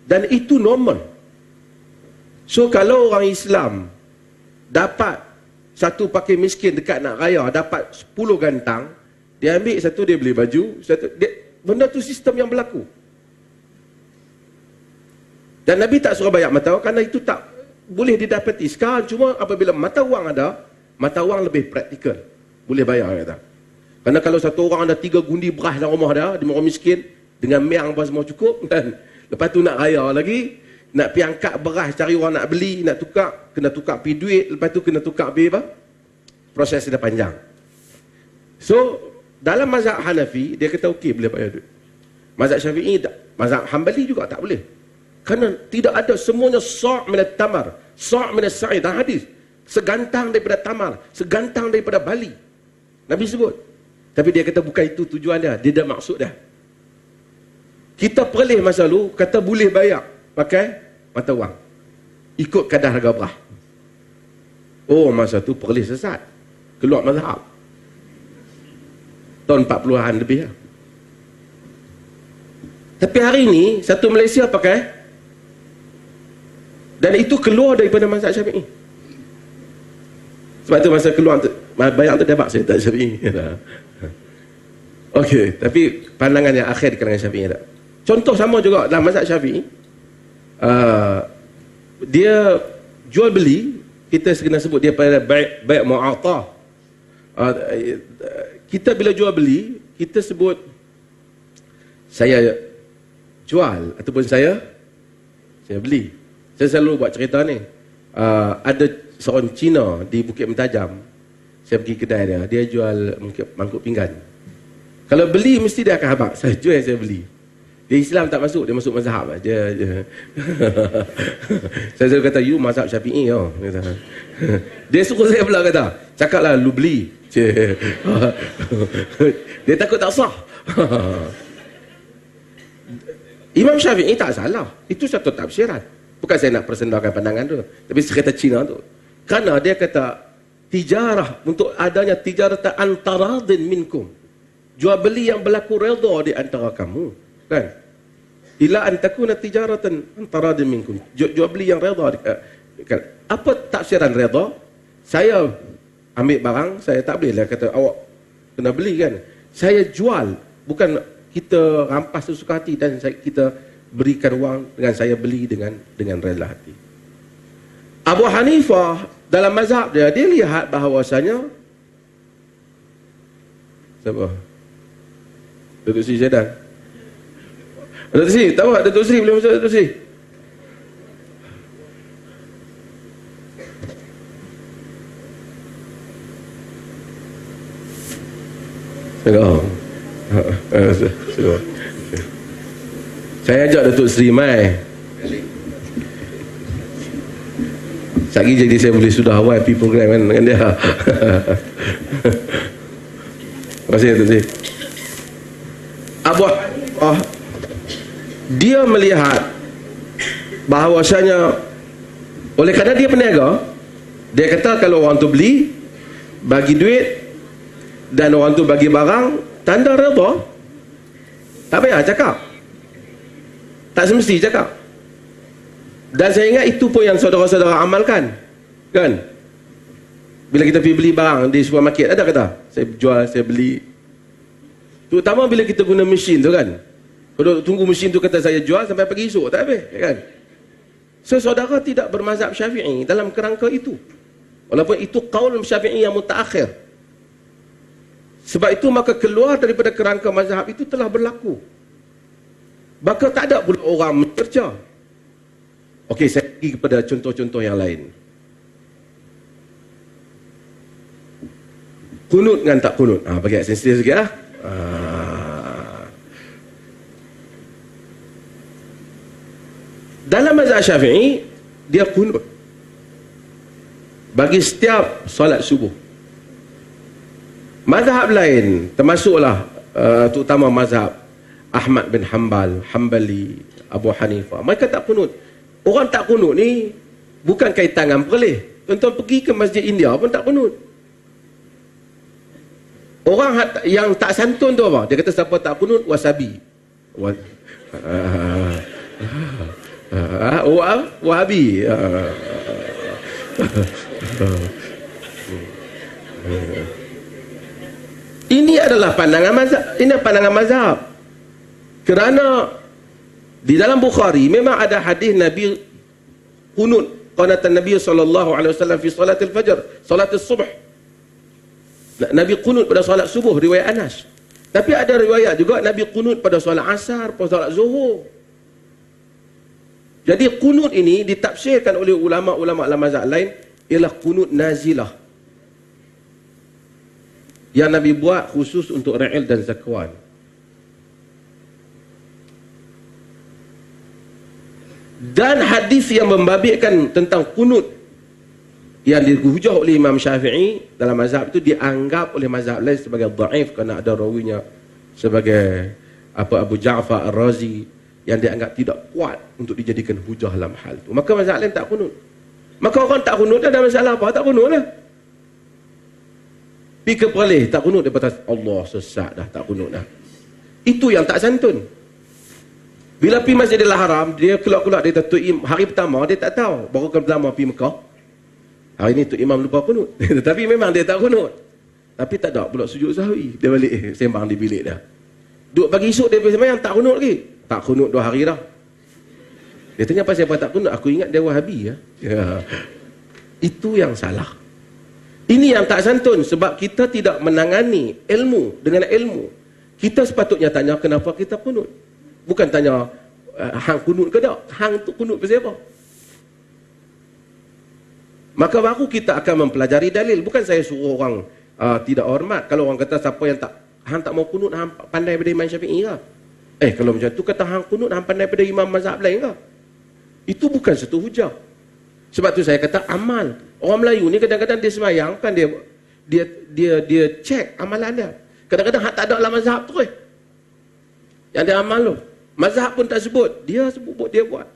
C: Dan itu normal. So kalau orang Islam dapat satu pakai miskin dekat nak raya, dapat 10 gantang, dia ambil satu, dia beli baju, benda tu sistem yang berlaku. Dan Nabi tak suruh bayar mata wang kerana itu tak boleh didapati. Sekarang cuma apabila mata wang ada, mata wang lebih praktikal. Boleh bayar kata. Kerana kalau satu orang ada 3 gundi beras dalam rumah dia orang miskin, dengan miang apa semua cukup, dan lepas tu nak raya lagi, nak pergi angkat beras, cari orang nak beli, nak tukar, kena tukar pergi duit, lepas tu kena tukar pergi apa? Proses dia panjang. So, dalam mazhab Hanafi, dia kata okey boleh bayar duit. Mazhab Syafi'i tak. Mazhab Hanbali juga tak boleh. Kerana tidak ada, semuanya sa' minat tamar, sa' minat sa'id. Dan hadis, segantang daripada tamar, segantang daripada bali. Nabi sebut. Tapi dia kata bukan itu tujuan dia. Dia dah maksud dah. Kita perlih masa lalu, kata boleh bayar pakai mata wang. Ikut kadar harga berah. Oh, masa tu perlih sesat. Keluar mazhab. Tahun 40-an lebih lah. Tapi hari ini, satu Malaysia pakai, dan itu keluar daripada mazhab Syafi'i. Sebab tu masa keluar, bayar tu debak saya tak Syafi'i. Okey, tapi pandangan yang akhir di kalangan Syafi'i tak. Contoh sama juga dalam mazhab Syafi'i. Dia jual beli, kita kena sebut dia pada bai' mu'atah. Kita bila jual beli, kita sebut saya jual ataupun saya beli. Saya selalu buat cerita ni. Ada seorang Cina di Bukit Mentajam. Saya pergi kedai dia, dia jual mangkuk pinggan. Kalau beli mesti dia akan habaq, saya jual, saya beli. Dia Islam tak masuk, dia masuk mazhab dia. Saya selalu kata, you mazhab Syafi'i oh. Dia suruh saya pula kata, cakaplah lu beli. Dia takut tak sah. Imam Syafi'i tak salah. Itu satu tafsiran. Bukan saya nak persendakan pandangan tu. Tapi sekata Cina tu. Kerana dia kata, tijarah, untuk adanya tijarah antaradin minkum. Jual beli yang berlaku redha di antara kamu. Kan? Ila antakuna tijaratan antaradin minkum. Jual beli yang redha. Kan? Apa tafsiran redha? Saya ambil barang, saya tak boleh lah kata, awak kena beli kan. Saya jual. Bukan kita rampas sesuka hati dan kita berikan wang dengan saya beli dengan rela hati. Abu Hanifah dalam mazhab dia lihat bahawasanya siapa? Datuk Sri Zaidan. Datuk Sri, tahu tak Datuk Sri boleh masuk Datuk Sri? Saya ajak Datuk Sri mai. Sekali jadi saya boleh sudah awal pergi program kan dengan dia. Terima kasih Datuk Sri. Dia melihat bahawasanya oleh kerana dia peniaga, dia kata kalau orang tu beli, bagi duit dan orang tu bagi barang, tanda redha. Tak payah cakap. Tak semesti cakap. Dan saya ingat itu pun yang saudara-saudara amalkan. Kan? Bila kita pergi beli barang di supermarket, ada kata, saya jual, saya beli. Terutama bila kita guna mesin tu kan. Kalau tunggu mesin tu kata saya jual sampai pagi esok, tak habis. Kan? So, saudara tidak bermazhab Syafi'i dalam kerangka itu. Walaupun itu qaul Syafi'i yang mutaakhir. Sebab itu maka keluar daripada kerangka mazhab itu telah berlaku. Maka tak ada pula orang mencerca. Okey, saya pergi kepada contoh-contoh yang lain. Kunut dengan tak kunut. Bagi sensitif sikit lah. Dalam mazhab Syafi'i, dia kunut bagi setiap solat subuh. Mazhab lain, termasuklah terutama mazhab Ahmad bin Hanbal, Hanbali, Abu Hanifah, mereka tak kunut. Orang tak kunut ni bukan kaitan dengan perleh. Tuan-tuan pergi ke Masjid India pun tak kunut. Orang yang tak santun tu apa? Dia kata siapa tak kunut, wasabi. Wahabi. Ini adalah pandangan mazhab. Ini pandangan mazhab. Kerana di dalam Bukhari memang ada hadis Nabi kunut. Qanatan Nabi SAW fi salatil fajr, salatil subh. Nabi kunut pada solat subuh, riwayat Anas. Tapi ada riwayat juga Nabi kunut pada solat asar, pada solat zuhur. Jadi kunut ini ditafsirkan oleh ulama-ulama dalam mazhab lain ialah kunut nazilah. Yang Nabi buat khusus untuk Ra'il dan Zakwan. Dan hadis yang membabitkan tentang kunut yang dihujah oleh Imam Syafi'i dalam mazhab itu dianggap oleh mazhab lain sebagai dhaif kerana ada rawinya sebagai Abu Ja'far Ar-Razi yang dianggap tidak kuat untuk dijadikan hujah dalam hal itu. Maka mazhab lain tak kunut. Maka orang tak kunut ada masalah apa? Tak kunut lah. Pergi ke perleh, tak kunut, dia kata Allah sesat dah, tak kunut dah. Itu yang tak santun. Bila pergi Masjidil Haram, dia keluar-keluar, dia kata hari pertama dia tak tahu, baru ke pertama pergi Mekah. Hari ni Tok Imam lupa kunut. Tapi memang dia tak kunut. Tapi tak ada pula sujud sahwi. Dia balik sembang di bilik dah. Duk pagi esok dia sembahyang tak kunut lagi. Tak kunut 2 hari dah. Dia tanya pasal apa tak kunut, aku ingat dia Wahabi ya. Itu yang salah. Ini yang tak santun sebab kita tidak menangani ilmu dengan ilmu. Kita sepatutnya tanya kenapa kita kunut. Bukan tanya hang kunut ke tak? Hang tu kunut pasal apa? Maka baru kita akan mempelajari dalil. Bukan saya suruh orang tidak hormat. Kalau orang kata siapa yang hang tak mau kunut, hang pandai pada Imam Syafi'i ke? Kalau macam tu kata hang kunut, hang pandai pada imam mazhab lain ke? Itu bukan satu hujah. Sebab tu saya kata amal. Orang Melayu ni kadang-kadang dia sembahyang kan dia cek amalan dia. Kadang-kadang hak tak ada dalam mazhab tu Yang dia amal tu. Mazhab pun tak sebut. Dia sebut, dia buat.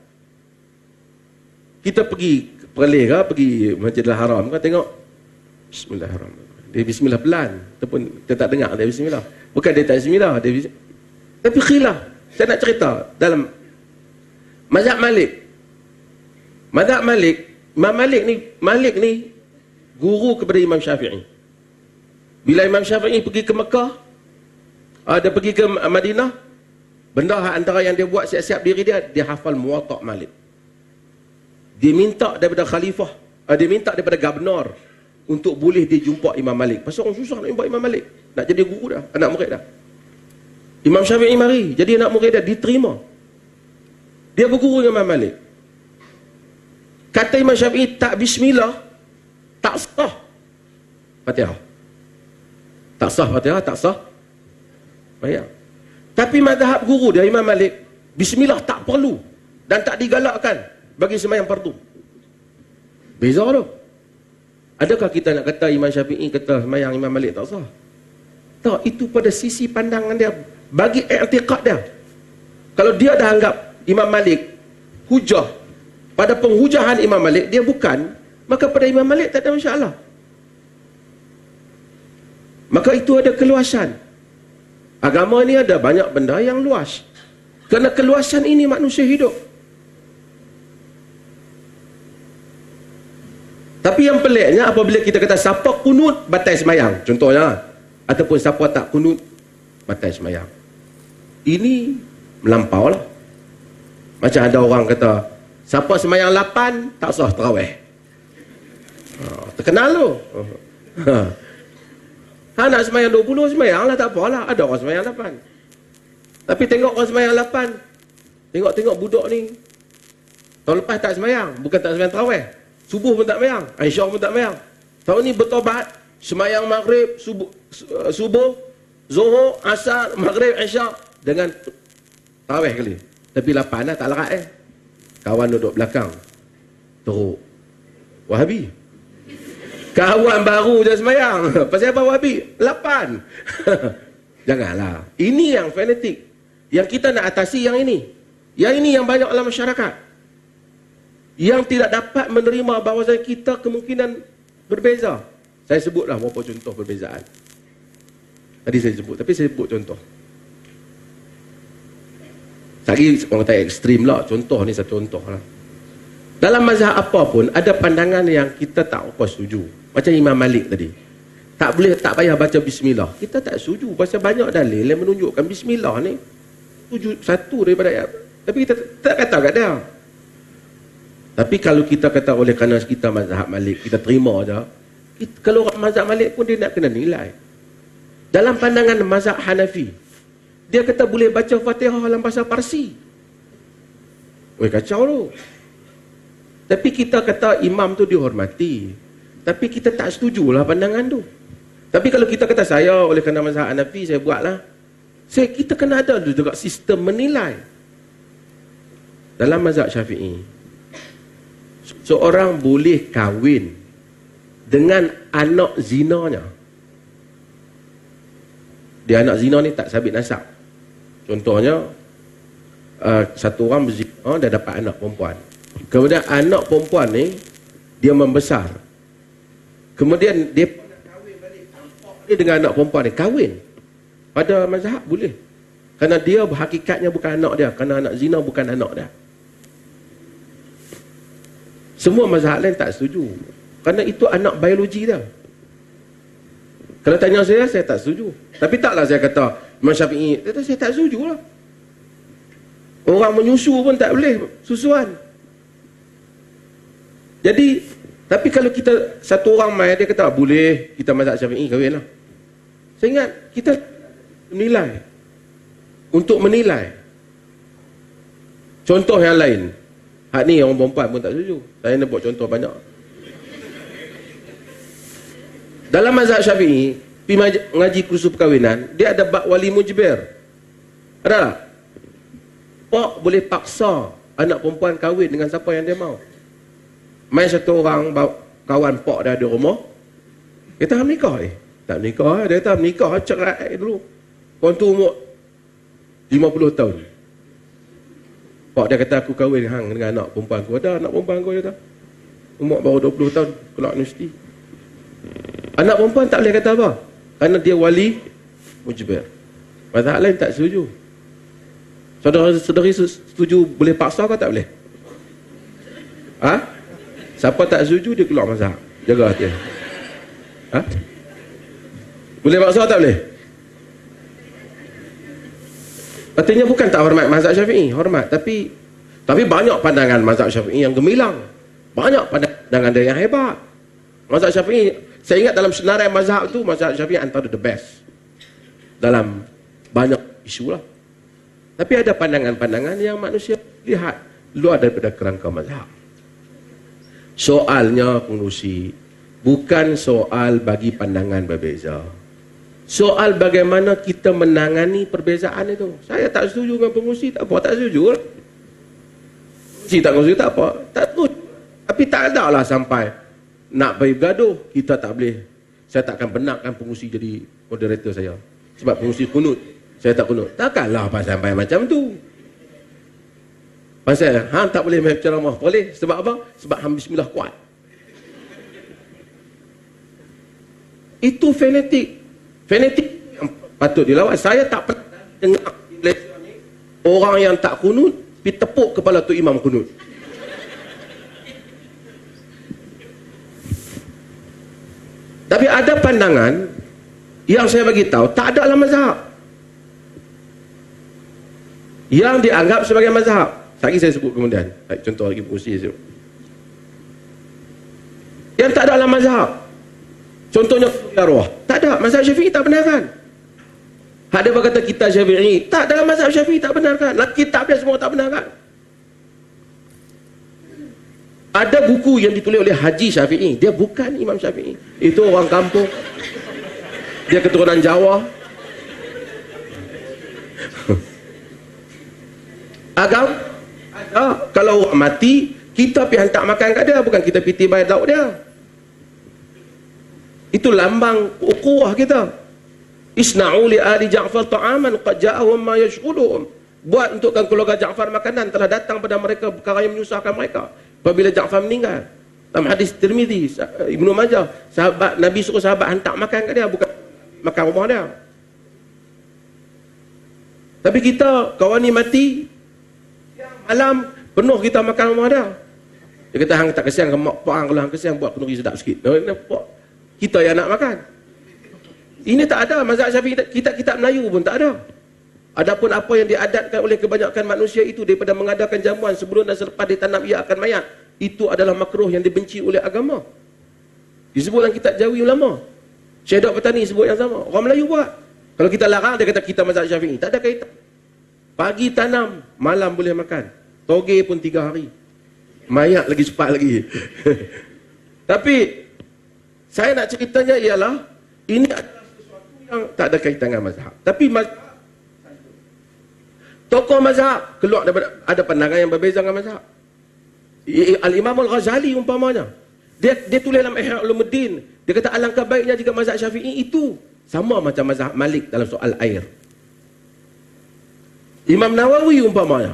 C: Kita pergi Perlis ke, pergi Masjidil Haram ke, tengok. Bismillahirrahmanirrahim. Dia bismillah pelan. Ataupun kita tak dengar dia bismillah. Bukan dia tak bismillah. Tapi khilaf. Saya nak cerita. Dalam mazhab Malik. Mazhab Malik. Imam Malik ni guru kepada Imam Syafi'i. Bila Imam Syafi'i pergi ke Mekah, dia pergi ke Madinah, benda antara yang dia buat siap-siap diri dia hafal Muwatta' Malik. Dia minta daripada khalifah, dia minta daripada gubernur untuk boleh dia jumpa Imam Malik. Pasal orang susah nak jumpa Imam Malik. Nak jadi guru dah, anak murid dah. Imam Syafi'i mari, jadi anak murid dah, diterima. Dia berguru dengan Imam Malik. Kata Imam Syafi'i, tak bismillah, tak sah Fatihah. Tak sah Fatihah, tak sah bayang. Tapi mazhab guru dia, Imam Malik, bismillah tak perlu dan tak digalakkan bagi sembahyang fardu. Beza tu. Adakah kita nak kata Imam Syafi'i kata sembahyang Imam Malik tak sah? Tak, itu pada sisi pandangan dia, bagi i'tiqad dia. Kalau dia dah anggap Imam Malik hujah, pada penghujahan Imam Malik dia bukan, maka pada Imam Malik tak ada masalah. Maka itu ada keluasan. Agama ni ada banyak benda yang luas. Kerana keluasan ini manusia hidup. Tapi yang peliknya apabila kita kata siapa kunut batal semayang, contohnya, ataupun siapa tak kunut batal semayang. Ini melampau lah. Macam ada orang kata siapa semayang 8 tak sah tarawih. Terkenal tu. Nak semayang 20 semayang lah, tak apalah. Ada orang semayang 8. Tapi tengok orang semayang 8, tengok budak ni tahun lepas tak semayang. Bukan tak semayang tarawih, subuh pun tak semayang, Aisyah pun tak semayang. Tahun ni bertobat, semayang maghrib, subuh, zuhur, asar, maghrib, Aisyah dengan tarawih kali. Tapi 8 lah, tak larat Kawan duduk belakang, teruk, Wahabi. Kawan baru je semayang, pasal apa Wahabi? 8. Janganlah. Ini yang fanatik. Yang kita nak atasi yang ini. Yang ini yang banyak dalam masyarakat. Yang tidak dapat menerima bahawa kita kemungkinan berbeza. Saya sebutlah beberapa contoh perbezaan. Tadi saya sebut, tapi saya sebut contoh. Lagi orang kata ekstrim lah. Contoh ni satu contoh lah. Dalam mazhab apa pun, ada pandangan yang kita tak apa setuju. Macam Imam Malik tadi. Tak payah baca bismillah. Kita tak setuju. Pasal banyak dalil yang menunjukkan bismillah ni satu daripada ayat. Tapi kita tak kata kat dia. Tapi kalau kita kata oleh kerana kita mazhab Malik, kita terima je. Kalau orang mazhab Malik pun dia nak kena nilai. Dalam pandangan mazhab Hanafi, dia kata boleh baca Fatihah dalam bahasa Parsi. Kacau tu. Tapi kita kata imam tu dihormati. Tapi kita tak setujulah pandangan tu. Tapi kalau kita kata saya oleh kerana mazhab Hanafi saya buatlah. Kita kena ada juga sistem menilai. Dalam mazhab Syafi'i, seorang boleh kahwin dengan anak zinanya. Dia anak zina ni tak sabit nasab. Contohnya satu orang berzina, dia dapat anak perempuan. Kemudian anak perempuan ni dia membesar. Kemudian dia kahwin balik dia dengan anak perempuan ni, kahwin. Pada mazhab boleh. Kerana dia hakikatnya bukan anak dia, kerana anak zina bukan anak dia. Semua mazhab lain tak setuju. Kerana itu anak biologi dia. Kalau tanya saya tak setuju. Tapi taklah saya kata Imam Syafi'i, saya tak setuju lah. Orang menyusu pun tak boleh susuan. Jadi, tapi kalau kita satu orang mai dia kata boleh, kita mazhab Syafi'i kahwin lah. Saya ingat kita menilai. Untuk menilai. Contoh yang lain. Hak ni orang perempuan pun tak setuju. Saya nak buat contoh banyak. Dalam mazhab Syafi'i, pergi mengaji kursus perkahwinan, dia ada bab wali mujbir. Ada tak? Pak boleh paksa anak perempuan kahwin dengan siapa yang dia mau. Main satu orang kawan pak dah ada rumah, dia tak nikah tak nikah, dia tak nikah, cerai dulu. Orang tu umur 50 tahun. Pak dia kata aku kahwin dengan anak perempuan aku. Ada anak perempuan aku, dia kata. Umur baru 20 tahun, keluar universiti. Anak perempuan tak boleh kata apa? Kerana dia wali mujbir. Mazhab lain tak setuju. Saudara-saudari setuju boleh paksa ke tak boleh? Ha? Siapa tak setuju dia keluar mazhab. Jaga hati. Ha? Boleh paksa tak boleh? Artinya bukan tak hormat mazhab Syafi'i, hormat, tapi banyak pandangan mazhab Syafi'i yang gemilang. Banyak pandangan dia yang hebat. Mazhab Syafi'i, saya ingat dalam senarai mazhab tu, mazhab Syafi'i antara the best dalam banyak isu lah. Tapi ada pandangan-pandangan yang manusia lihat luar daripada kerangka mazhab. Soalnya pengurusi bukan soal bagi pandangan berbeza. Soal bagaimana kita menangani perbezaan itu. Saya tak setuju dengan pengurusi, tak apa, tak setuju lah. Si tak setuju tak apa, tak setuju. Tapi tak ada lah sampai nak pergi bergaduh, kita tak boleh. Saya takkan benarkan pengurusi jadi moderator saya. Sebab pengurusi kunut, saya tak kunut. Takkanlah sampai macam tu. Pasal hang tak boleh main ceramah. Boleh. Sebab apa? Sebab hang bismillah kuat. Itu fanatik. Fanatik yang patut dilawan. Saya tak pernah dengar orang yang tak kunut pergi tepuk kepala tu imam kunut. Tapi ada pandangan yang saya bagi tahu tak ada dalam mazhab, yang dianggap sebagai mazhab. Lagi saya sebut kemudian. Contoh lagi pengurusi saya sebut. Yang tak ada dalam mazhab. Contohnya arwah. Tak ada. Mazhab Syafi'i tak benarkan. Ada berkata kitab Syafi'i. Tak, dalam mazhab Syafi'i tak benarkan. Kitab dia semua tak benarkan. Ada buku yang ditulis oleh Haji Syafi'i. Dia bukan Imam Syafi'i. Itu orang kampung. Dia keturunan Jawa. Agam ada. Kalau orang mati, kita pergi hantar makan kat dia, bukan kita piti bayar lauk dia. Itu lambang ukhuwah kita. Isna'u li ali Ja'far ta'aman qad ja'ahum ma yashghuluhum. Buat untukkan keluarga Ja'far makanan, telah datang pada mereka perkara yang menyusahkan mereka apabila Ja'far meninggal. Dalam hadis Tirmizi, Ibnu Majah, sahabat Nabi suruh sahabat hantar makan kat dia, bukan makan rumah dia. Tapi kita kawan ni mati, malam penuh kita makan rumah dia. Dia kata hang tak kesian ke mak pak hang, kalau hang kesian buat kenduri sedap sikit. Kita yang nak makan. Ini tak ada mazhab Syafi'i, kitab-kitab Melayu pun tak ada. Adapun apa yang diadatkan oleh kebanyakan manusia itu daripada mengadakan jamuan sebelum dan selepas ditanam ia akan mayat, itu adalah makruh yang dibenci oleh agama. Disebut dalam kitab Jawi Ulama. Syekh Dok Petani sebut yang sama. Orang Melayu buat. Kalau kita larang, dia kata kita mazhab Syafi'i. Tak ada kaitan. Pagi tanam, malam boleh makan. Toge pun 3 hari. Mayat lagi cepat lagi. Tapi saya nak ceritanya ialah ini adalah sesuatu yang tak ada kaitan dengan mazhab. Tapi tokoh mazhab keluar daripada ada pandangan yang berbeza dengan mazhab. Al-Imam Al-Ghazali umpamanya, dia tulis dalam Ihya Ulumuddin, dia kata alangkah baiknya jika mazhab Syafi'i itu sama macam mazhab Malik dalam soal air. Imam Nawawi umpamanya,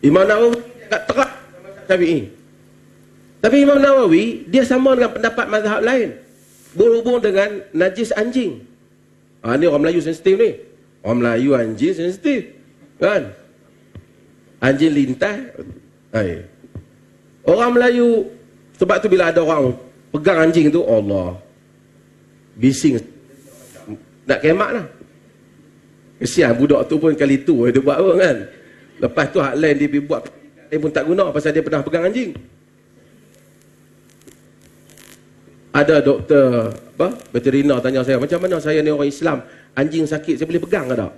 C: Imam Nawawi agak terang mazhab Syafi'i. Tapi Imam Nawawi dia sama dengan pendapat mazhab lain berhubung dengan najis anjing. Ni orang Melayu sensitif ni. Orang Melayu anjing sensitif. Kan? Anjing lintas. Orang Melayu, sebab tu bila ada orang pegang anjing tu, Allah, bising nak kemak lah. Kesian budak tu pun kali tu dia buat apa kan. Lepas tu hak lain dia buat, dia pun tak guna pasal dia pernah pegang anjing. Ada doktor veteriner tanya saya, macam mana saya ni orang Islam, anjing sakit saya boleh pegang ke tak?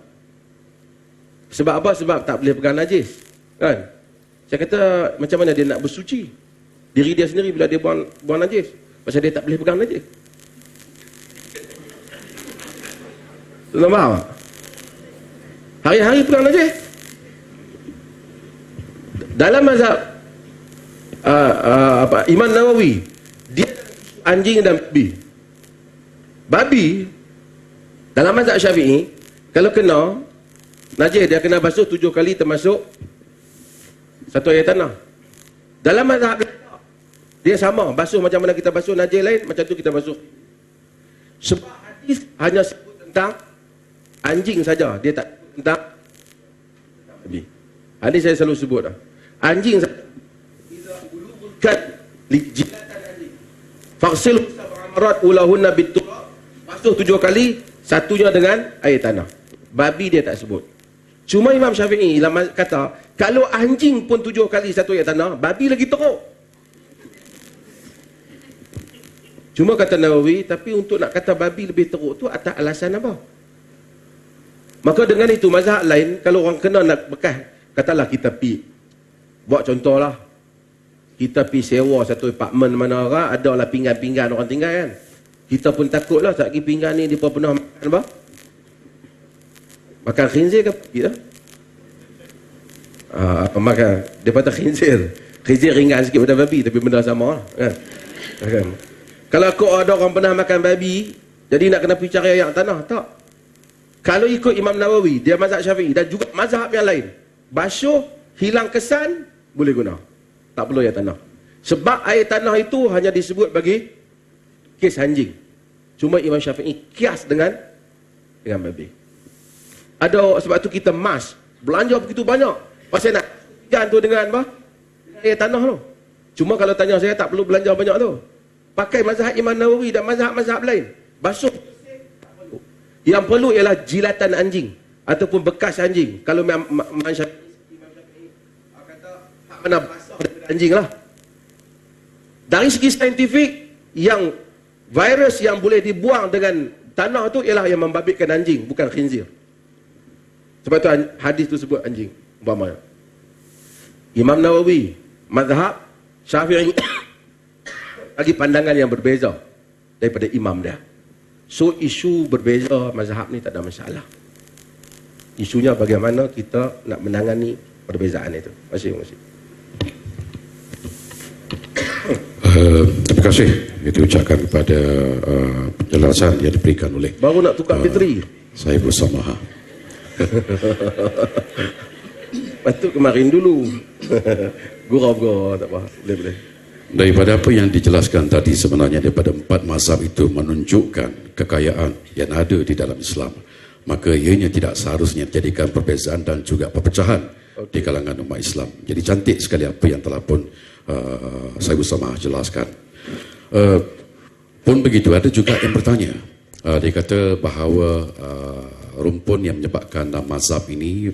C: Sebab apa? Sebab tak boleh pegang najis. Kan? Saya kata, macam mana dia nak bersuci diri dia sendiri bila dia buang najis? Pasal dia tak boleh pegang najis. Tuan faham tak? Hari-hari pegang najis. Dalam mazhab Imam Nawawi, dia anjing dan babi. Babi dalam mazhab Syafi'i, kalau kena Najis dia kena basuh 7 kali termasuk satu air tanah. Dalam mazhab dia sama, basuh macam mana kita basuh najis lain, macam tu kita basuh. Sebab hadis hanya sebut tentang anjing saja, dia tak tentang Nabi. Hadis saya selalu sebut dah. Anjing saja. Kan jilatan anjing. Faghsil sab'amarat ulahunna biturab. Basuh 7 kali, satunya dengan air tanah. Babi dia tak sebut. Cuma Imam Syafi'i kata, kalau anjing pun 7 kali satu air tanah, babi lagi teruk. Cuma kata Nawawi, tapi untuk nak kata babi lebih teruk tu atas alasan apa? Maka dengan itu mazhab lain, kalau orang kena nak bekas, katalah kita pi. Buat contohlah. Kita pi sewa satu apartmen mana orang, ada lah pinggan-pinggan orang tinggal kan. Kita pun takutlah tak pergi pinggan ni dia pernah makan apa? Makan khinzir ke kita? Apa makan? Dia kata khinzir. Khinzir ringan sikit pada babi tapi benda sama lah. Kan? Kalau kau ada orang pernah makan babi, jadi nak kena pergi cari air tanah, tak? Kalau ikut Imam Nawawi, dia mazhab Syafi'i dan juga mazhab yang lain, basuh, hilang kesan, boleh guna. Tak perlu air tanah. Sebab air tanah itu hanya disebut bagi kes anjing. Cuma Imam Syafi'i kias dengan babi. Ada sebab tu kita belanja begitu banyak. Pasal nak ikan tu dengan apa? Air tanah tu. Cuma kalau tanya saya tak perlu belanja banyak tu. Pakai mazhab Imam Nawawi dan mazhab-mazhab lain. Basuh. Yang perlu ialah jilatan anjing ataupun bekas anjing. Kalau Imam Syafi'i kata hak mana basah daripada anjing lah. Dari segi saintifik, yang virus yang boleh dibuang dengan tanah tu ialah yang membabitkan anjing, bukan khinzir. Sebab tu hadis tu sebut anjing umpamanya. Imam Nawawi, mazhab Syafi'i bagi pandangan yang berbeza daripada imam dia. So isu berbeza mazhab ni tak ada masalah. Isunya bagaimana kita nak menangani perbezaan itu. Terima kasih.
A: Terima kasih diucapkan kepada penjelasan yang diberikan oleh
C: baru nak tukar bateri.
A: Saya bersama.
C: Patut kemarin dulu. Gurau-gurau tak apa. Boleh.
A: Daripada apa yang dijelaskan tadi, sebenarnya daripada 4 mazhab itu menunjukkan kekayaan yang ada di dalam Islam. Maka ianya tidak seharusnya dijadikan perbezaan dan juga perpecahan di kalangan umat Islam. Jadi cantik sekali apa yang telah pun saya bersama jelaskan. Pun begitu, ada juga yang bertanya. Dia kata bahawa rumpun yang menyebabkan mazhab ini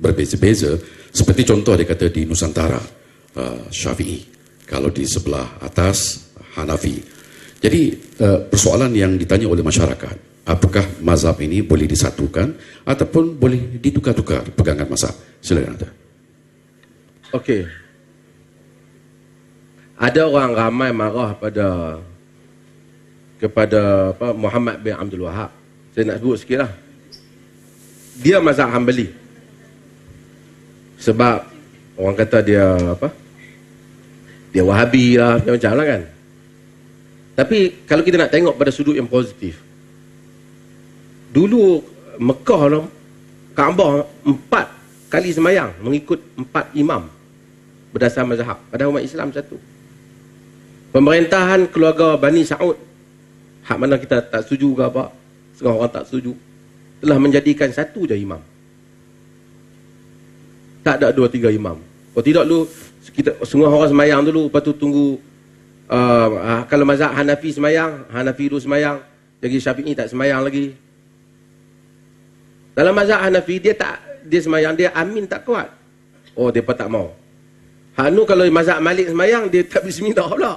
A: berbeza-beza. Seperti contoh dia kata di Nusantara, Syafi'i. Kalau di sebelah atas, Hanafi. Jadi persoalan yang ditanya oleh masyarakat, apakah mazhab ini boleh disatukan ataupun boleh ditukar-tukar pegangan mazhab? Silakan Anda.
C: Okey. Ada orang ramai marah kepada Muhammad bin Abdul Wahab. Saya nak sebut sikitlah. Dia mazhab Hanbali. Sebab orang kata dia dia Wahabi lah, macam lah kan. Tapi kalau kita nak tengok pada sudut yang positif, dulu Mekah lah, Kaabah 4 kali semayang mengikut 4 imam berdasar mazhab. Pada umat Islam satu. Pemerintahan keluarga Bani Saud, hak mana kita tak setuju ke apa, setengah orang tak setuju, telah menjadikan satu je imam. Tak ada 2-3 imam. Kalau tidak dulu kita setengah orang semayang dulu, lepas tu tunggu kalau mazhab Hanafi semayang, Hanafi dulu semayang, jadi Syafi'i tak semayang lagi. Dalam mazhab Hanafi dia semayang, dia amin tak kuat. Oh, dia tak mau. Hanu kalau mazhab Malik semayang, dia tak bismillah pula.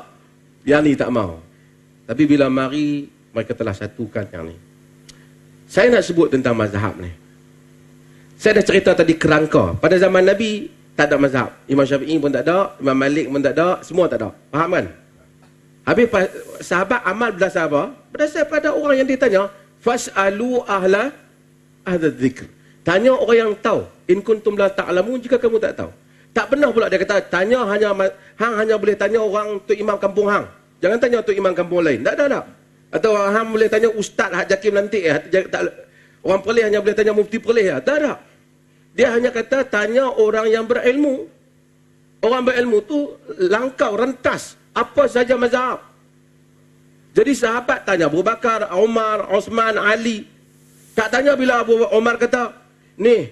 C: Yang ni tak mau. Tapi bila mari, mereka telah satukan yang ni. Saya nak sebut tentang mazhab ni. Saya dah cerita tadi kerangka. Pada zaman Nabi, tak ada mazhab. Imam Syafi'i pun tak ada, Imam Malik pun tak ada, semua tak ada. Faham kan? Habis sahabat amal berdasar apa? Berdasar pada orang yang ditanya, fas'alu ahla dzikr. Tanya orang yang tahu. In kuntum la ta'lamun, jika kamu tak tahu. Tak pernah pula dia kata tanya hanya boleh tanya orang tu imam kampung hang. Jangan tanya tu imam kampung lain. Tak ada. Atau hang boleh tanya ustaz Hak Jakim nanti orang Perlis hanya boleh tanya mufti Perlis. Tak ada. Dia hanya kata tanya orang yang berilmu. Orang berilmu tu langkau, rentas apa saja mazhab. Jadi sahabat tanya Abu Bakar, Umar, Osman, Ali. Tak tanya bila Abu Umar kata, ni,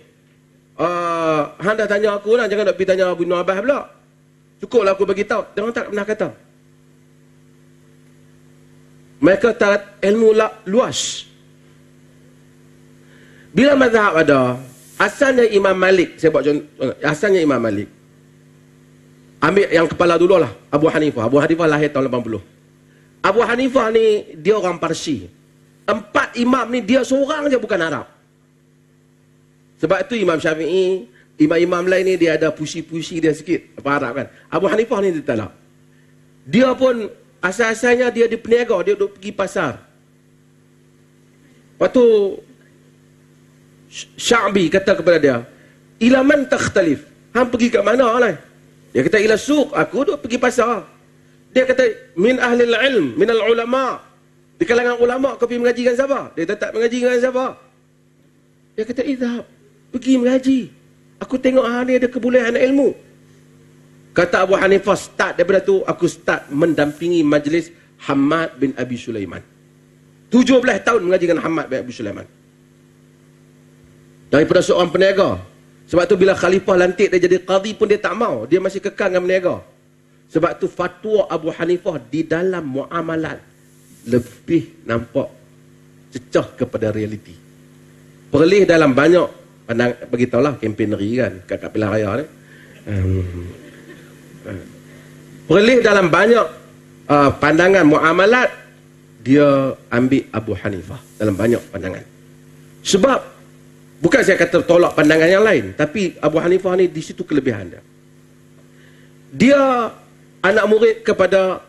C: hang dah tanya aku lah, jangan nak pergi tanya Abu Abbas pula. Cukuplah aku bagi tahu. Dia orang tak pernah kata. Mereka tak ilmu luas. Bila mazhab ada, asalnya Imam Malik, saya buat contoh, asalnya Imam Malik. Ambil yang kepala dulu lah, Abu Hanifah. Abu Hanifah lahir tahun 80. Abu Hanifah ni, dia orang Parsi. 4 imam ni, dia seorang je bukan Arab. Sebab itu Imam Syafi'i, imam-imam lain ni, dia ada puisi-puisi dia sikit. Apa Arab kan? Abu Hanifah ni dia tak. Dia pun, asal-asalnya dia di peniaga, dia duduk pergi pasar. Lepas tu, Sya'bi kata kepada dia, ila man takhtalif? Hang pergi kat mana lah? Dia kata, ila suq, aku duduk pergi pasar. Dia kata, min ahlil ilm, min al-ulama. Di kalangan ulama, kau pergi mengaji dengan siapa? Dia tetap mengaji dengan siapa? Dia kata, idhab, pergi mengaji. Aku tengok ni ada kebolehan ilmu. Kata Abu Hanifah, start daripada tu, aku start mendampingi majlis Hamad bin Abi Sulaiman. 17 tahun mengaji dengan Hamad bin Abi Sulaiman. Daripada seorang peniaga. Sebab tu bila khalifah lantik dia jadi qadhi pun dia tak mau. Dia masih kekal dengan peniaga. Sebab tu fatwa Abu Hanifah di dalam muamalat lebih nampak cecah kepada realiti. Perlih dalam banyak pandang, beritahulah kempeneri kan kat pilihan raya ni. Perlih dalam banyak pandangan muamalat, dia ambil Abu Hanifah dalam banyak pandangan. Sebab bukan saya kata tolak pandangan yang lain, tapi Abu Hanifah ni di situ kelebihan dia. Dia anak murid kepada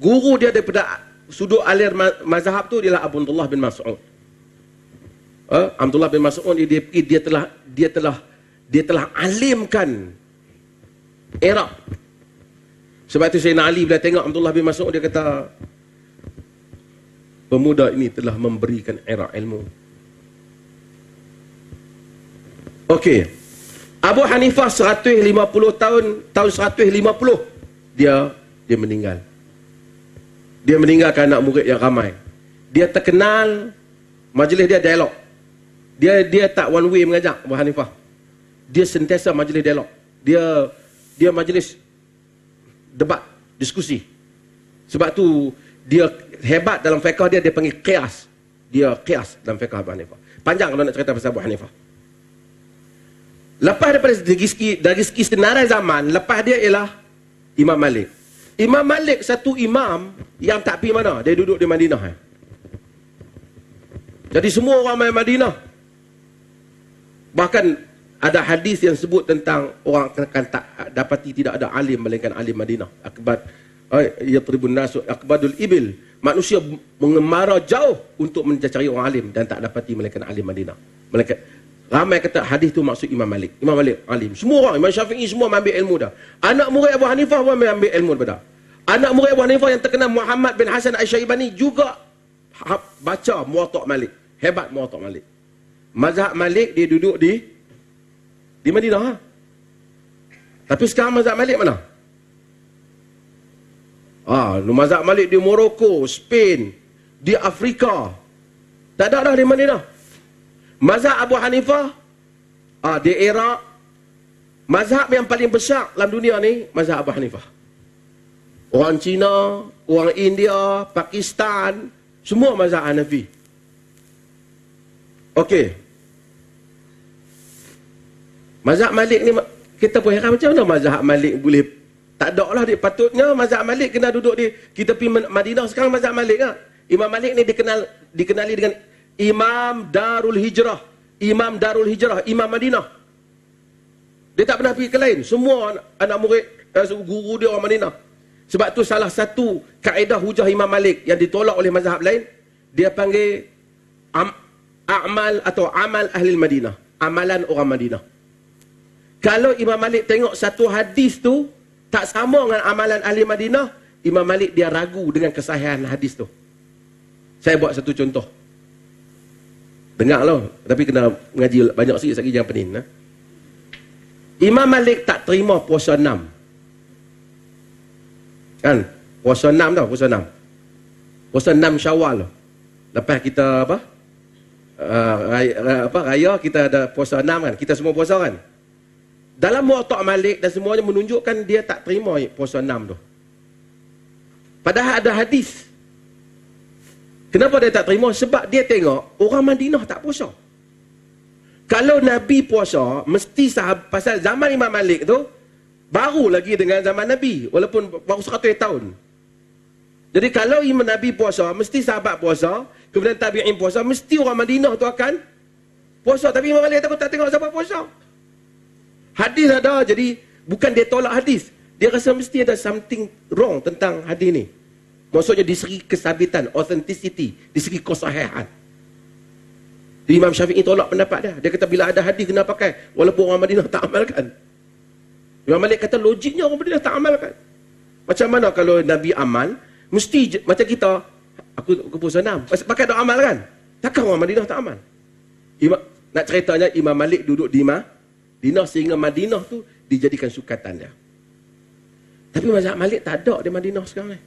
C: guru dia daripada sudut alir mazhab tu ialah Abdullah bin Mas'ud. Abdullah bin Mas'ud dia telah alimkan Iraq. Sebab itu Sayyidina Ali bila tengok Abdullah bin Mas'ud, dia kata pemuda ini telah memberikan Iraq ilmu. Okey. Abu Hanifah 150 tahun 150 dia meninggal. Dia meninggalkan anak murid yang ramai. Dia terkenal, majlis dia dialog. Dia tak one way mengajak Abu Hanifah. Dia sentiasa majlis dialog. Dia majlis debat, diskusi. Sebab tu dia hebat dalam fiqh dia panggil qiyas. Dia qiyas dalam fiqh Abu Hanifah. Panjang kalau nak cerita pasal Abu Hanifah. Lepas daripada dari segi senarai zaman, lepas dia ialah Imam Malik. Imam Malik satu imam yang tak pergi mana? Dia duduk di Madinah. Jadi semua orang main Madinah. Bahkan ada hadis yang sebut tentang orang akan tak dapati tidak ada alim melainkan alim Madinah. Akbad yatribun nasu akbadul ibil. Manusia mengemara jauh untuk mencari orang alim dan tak dapati melainkan alim Madinah. Ramai kata hadis tu maksud Imam Malik. Imam Malik alim. Semua orang, Imam Syafi'i semua ambil ilmu dah. Anak murid Abu Hanifah pun ambil ilmu daripada. Anak murid Abu Hanifah yang terkenal Muhammad bin Hasan Asy-Syaibani juga baca Muwatta' Malik. Hebat Muwatta' Malik. Mazhab Malik dia duduk di Madinah. Tapi sekarang mazhab Malik mana? Mazhab Malik di Morocco, Spain, di Afrika. Tak ada dah di Madinah. Mazhab Abu Hanifah di Iraq. Mazhab yang paling besar dalam dunia ni mazhab Abu Hanifah. Orang Cina, orang India, Pakistan, semua mazhab Hanafi. Okey. Mazhab Malik ni kita pun heran macam mana mazhab Malik boleh tak ada lah dia. Patutnya mazhab Malik kena duduk di kita pergi Madinah sekarang mazhab Malik kan. Imam Malik ni dikenali dengan Imam Darul Hijrah, Imam Darul Hijrah, Imam Madinah. Dia tak pernah pergi ke lain. Semua anak murid, guru dia orang Madinah. Sebab tu salah satu kaedah hujah Imam Malik yang ditolak oleh mazhab lain, dia panggil amal atau amal ahli Madinah, amalan orang Madinah. Kalau Imam Malik tengok satu hadis tu tak sama dengan amalan ahli Madinah, Imam Malik dia ragu dengan kesahihan hadis tu. Saya buat satu contoh. Dengar lah, tapi kena mengaji banyak sikit lagi, jangan pening. Imam Malik tak terima puasa 6. Kan? Puasa 6 tau, puasa 6. Puasa 6 Syawal. Lepas kita raya kita ada puasa 6 kan. Kita semua puasa kan. Dalam Muwatta' Malik dan semuanya menunjukkan dia tak terima puasa 6 tu. Padahal ada hadis. Kenapa dia tak terima? Sebab dia tengok orang Madinah tak puasa. Kalau Nabi puasa, mesti pasal zaman Imam Malik tu baru lagi dengan zaman Nabi, walaupun baru 100 tahun. Jadi kalau Imam Nabi puasa, mesti sahabat puasa, kemudian tabi'in puasa, mesti orang Madinah tu akan puasa. Tapi Imam Malik takut tak tengok sahabat puasa. Hadis ada, jadi bukan dia tolak hadis. Dia rasa mesti ada something wrong tentang hadis ni. Maksudnya di segi kesabitan, authenticity, di segi kesahihan. Imam Syafi'i tolak pendapat dia. Dia kata bila ada hadis kena pakai, walaupun orang Madinah tak amalkan. Imam Malik kata logiknya orang Madinah tak amalkan. Macam mana kalau Nabi amal, mesti macam kita, aku puasa 6, pakai tak amal kan? Takkan orang Madinah tak amal? Nak ceritanya Imam Malik duduk di Madinah sehingga Madinah tu dijadikan sukatan dia. Tapi mazhab Malik tak ada di Madinah sekarang ni.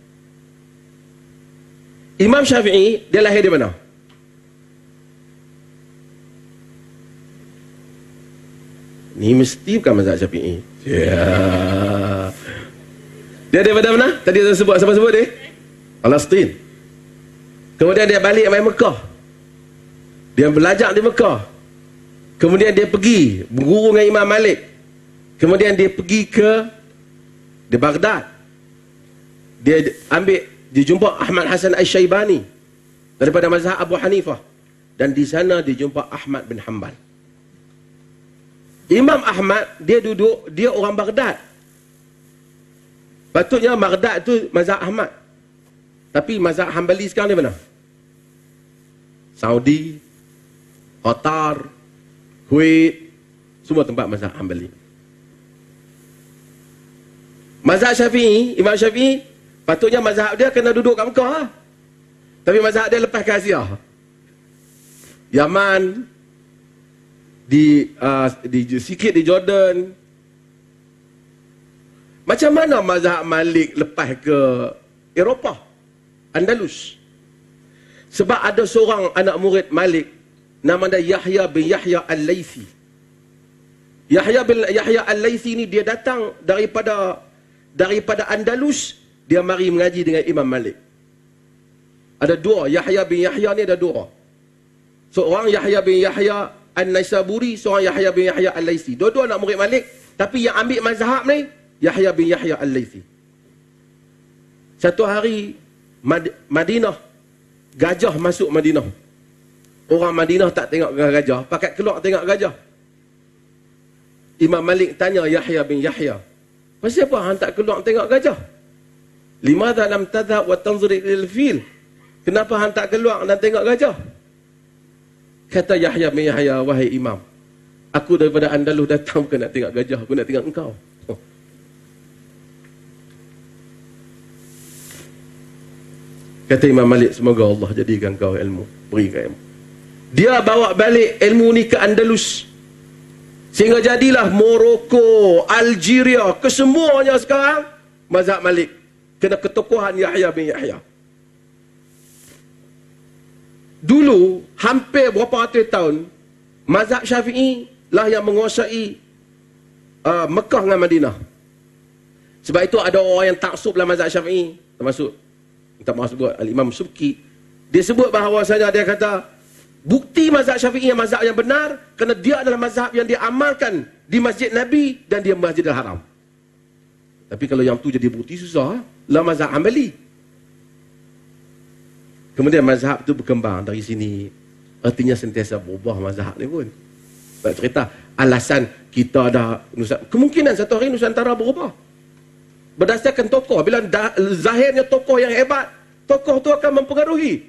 C: Imam Syafi'i, dia lahir di mana? Ni mesti bukan mazhab Syafi'i. Dia daripada mana? Tadi saya sebut, siapa sebut dia? Palestin. Kemudian dia balik ke Mekah. Dia belajar di Mekah. Kemudian dia pergi berguru dengan Imam Malik. Kemudian dia pergi di Baghdad. Dia jumpa Ahmad Hasan Al-Syaibani daripada mazhab Abu Hanifah. Dan di sana dia jumpa Ahmad bin Hanbal. Imam Ahmad, dia orang Baghdad. Patutnya Baghdad tu mazhab Ahmad. Tapi mazhab Hanbali sekarang di mana? Saudi, Qatar, Kuwait, semua tempat mazhab Hanbali. Mazhab Syafi'i, Imam Syafi'i, patutnya mazhab dia kena duduk kat Mekah lah. Tapi mazhab dia lepas ke Asia. Yaman, sikit di Jordan. Macam mana mazhab Malik lepas ke Eropah, Andalus? Sebab ada seorang anak murid Malik, nama dia Yahya bin Yahya Al-Laythi. Yahya bin Yahya Al-Laythi ni dia datang daripada Andalus, dia mari mengaji dengan Imam Malik. Ada dua, Yahya bin Yahya ni ada dua. Seorang Yahya bin Yahya An-Naisaburi, seorang Yahya bin Yahya Al-Laythi. Dua-dua anak murid Malik, tapi yang ambil mazhab ni Yahya bin Yahya Al-Laythi. Satu hari Madinah, gajah masuk Madinah. Orang Madinah tak tengok gajah, pakat keluar tengok gajah. Imam Malik tanya Yahya bin Yahya, pasal apa hang tak keluar tengok gajah? Limadha lam tadhhab wa tanzur ilal fil? Kenapa hang tak keluar dan tengok gajah? Kata Yahya bin Yahya, wahai Imam, aku daripada Andalus datang bukan nak tengok gajah, aku nak tengok engkau. Kata Imam Malik, semoga Allah jadikan kau ilmu, berikan ilmu. Dia bawa balik ilmu ni ke Andalus. Sehingga jadilah Morocco, Algeria, kesemuanya sekarang mazhab Malik. Kena ketokohan Yahya bin Yahya. Dulu, hampir berapa ratus tahun, mazhab Syafi'i lah yang menguasai Mekah dengan Madinah. Sebab itu ada orang yang taksub dalam mazhab Syafi'i, termasuk, tak mahu sebut, Al-Imam Subki. Dia sebut bahawasanya, dia kata, bukti mazhab Syafi'i yang mazhab yang benar, kerana dia adalah mazhab yang diamalkan di Masjid Nabi dan di Masjidil Haram. Tapi kalau yang tu jadi bukti susah, lah mazhab Hanbali. Kemudian mazhab tu berkembang dari sini. Artinya sentiasa berubah mazhab ni pun. Tak cerita alasan kita ada kemungkinan satu hari Nusantara berubah. Berdasarkan tokoh. Bila zahirnya tokoh yang hebat, tokoh tu akan mempengaruhi.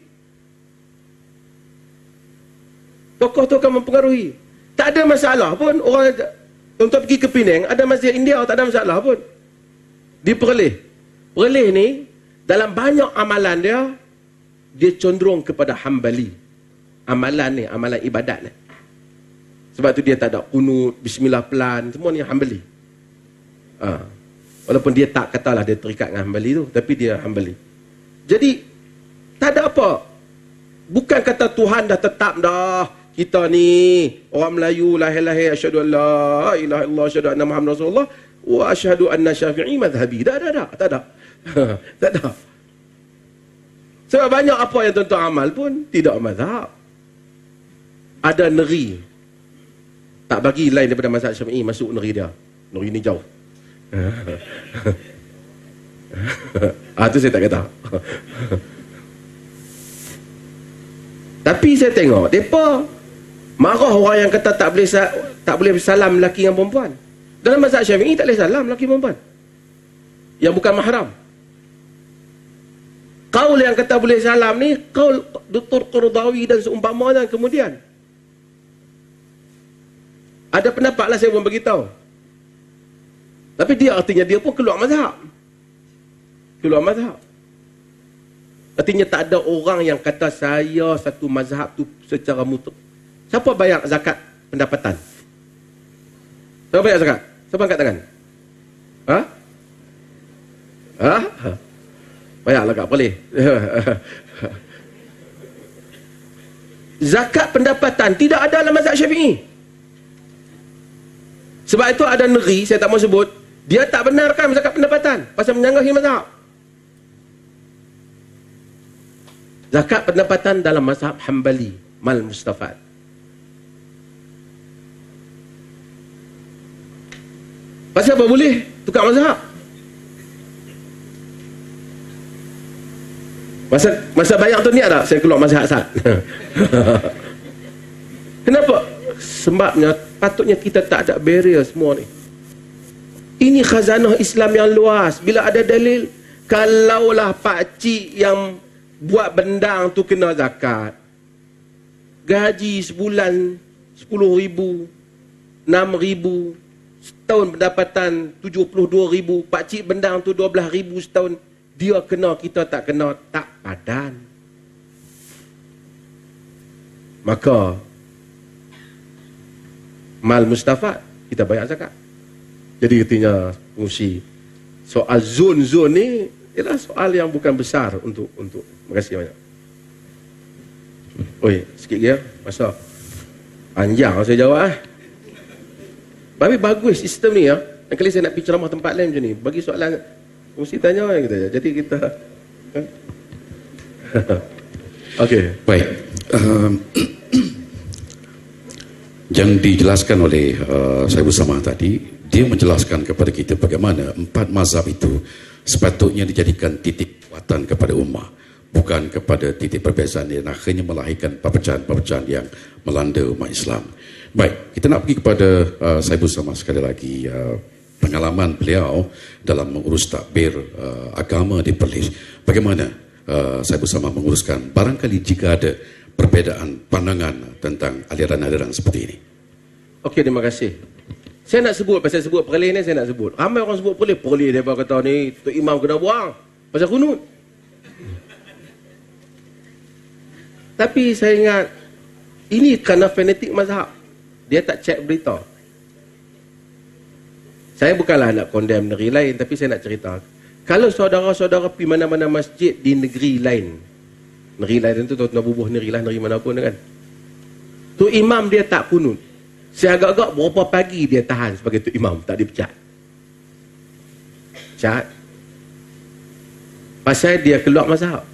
C: Tokoh tu akan mempengaruhi. Tak ada masalah pun orang untuk pergi ke Penang, ada masjid India, tak ada masalah pun. Di Perlis. Perlis ni dalam banyak amalan dia cenderung kepada Hanbali. Amalan ni, amalan ibadat ni. Sebab tu dia tak ada kunut, bismillah pelan, semua ni Hanbali. Walaupun dia tak katalah dia terikat dengan Hanbali tu, tapi dia Hanbali. Jadi tak ada apa. Bukan kata Tuhan dah tetap dah, kita ni orang Melayu lahir-lahir asyhadu an la ilaha illallah asyhadu anna Muhammad Rasulullah wa asyhadu anna Syafi'i madhhabi. Tak ada. Tak ada. Sebab banyak apa yang tuan-tuan amal pun tidak mazhab. Ada negeri tak bagi lain daripada mazhab Syafi'i masuk negeri dia. Negeri ni jauh. Tu saya tak kata. Tapi saya tengok depa marah orang yang kata tak boleh salam lelaki dengan perempuan. Dalam mazhab Syafi'i tak boleh salam lelaki perempuan yang bukan mahram. Qaul yang kata boleh salam ni qaul Dr. Qardawi dan seumpamanya. Kemudian ada pendapat lah saya pun beritahu. Tapi dia artinya dia pun keluar mazhab. Artinya tak ada orang yang kata saya satu mazhab tu secara mutlak. Siapa bayar zakat pendapatan? Siapa bayar zakat? Siapa angkat tangan? Bayarlah tak boleh. Zakat pendapatan tidak ada dalam mazhab Syafi'i. Sebab itu ada negeri, saya tak mau sebut, dia tak benarkan zakat pendapatan pasal menyanggahi mazhab. Zakat pendapatan dalam mazhab Hanbali, mal mustafad. Pasal apa boleh tukar mazhab? Masa bayar tu niat tak saya keluar mazhab Asad? Kenapa? Sebabnya patutnya kita tak ada barrier semua ni. Ini khazanah Islam yang luas. Bila ada dalil, kalaulah pakcik yang buat bendang tu kena zakat, gaji sebulan 10,000, 6,000, setahun pendapatan 72,000, pakcik bendang tu 12,000 setahun, dia kena, kita tak kena, tak padan. Maka mal mustafad kita bayar zakat. Jadi katanya fungsi soal zon ni ialah soal yang bukan besar untuk. Terima kasih banyak. Oi, sikit lagi ya. Masa panjang saya jawab Tapi bagus sistem ni ya. Dan kali saya nak pergi ceramah tempat lain macam ni, bagi soalan mesti tanya kita. Jadi kita okey,
A: baik. Yang dijelaskan oleh Saibul Samah tadi, dia menjelaskan kepada kita bagaimana empat mazhab itu sepatutnya dijadikan titik kekuatan kepada ummah, bukan kepada titik perbezaan yang akhirnya melahirkan perpecahan-perpecahan yang melanda umat Islam. Baik, kita nak pergi kepada Saibul Samah sekali lagi. Pengalaman beliau dalam mengurus takbir agama di Perlis, bagaimana Saibul Samah menguruskan barangkali jika ada perbezaan pandangan tentang aliran-aliran seperti ini.
C: Okey, terima kasih. Saya nak sebut, pasal sebut Perlis ni saya nak sebut. Ramai orang sebut Perlis dia kata ni Tok Imam kena buang pasal kunut. Tapi saya ingat ini kerana fanatik mazhab. Dia tak cek berita. Saya bukanlah nak condemn negeri lain, tapi saya nak cerita. Kalau saudara-saudara pergi mana-mana masjid di negeri lain, negeri lain tu tuan-tuan bubuh negeri lah, negeri mana pun kan, tu imam dia tak kunut, saya agak-agak berapa pagi dia tahan sebagai tu imam, tak dipecat. Pecat pasal dia keluar mazhab.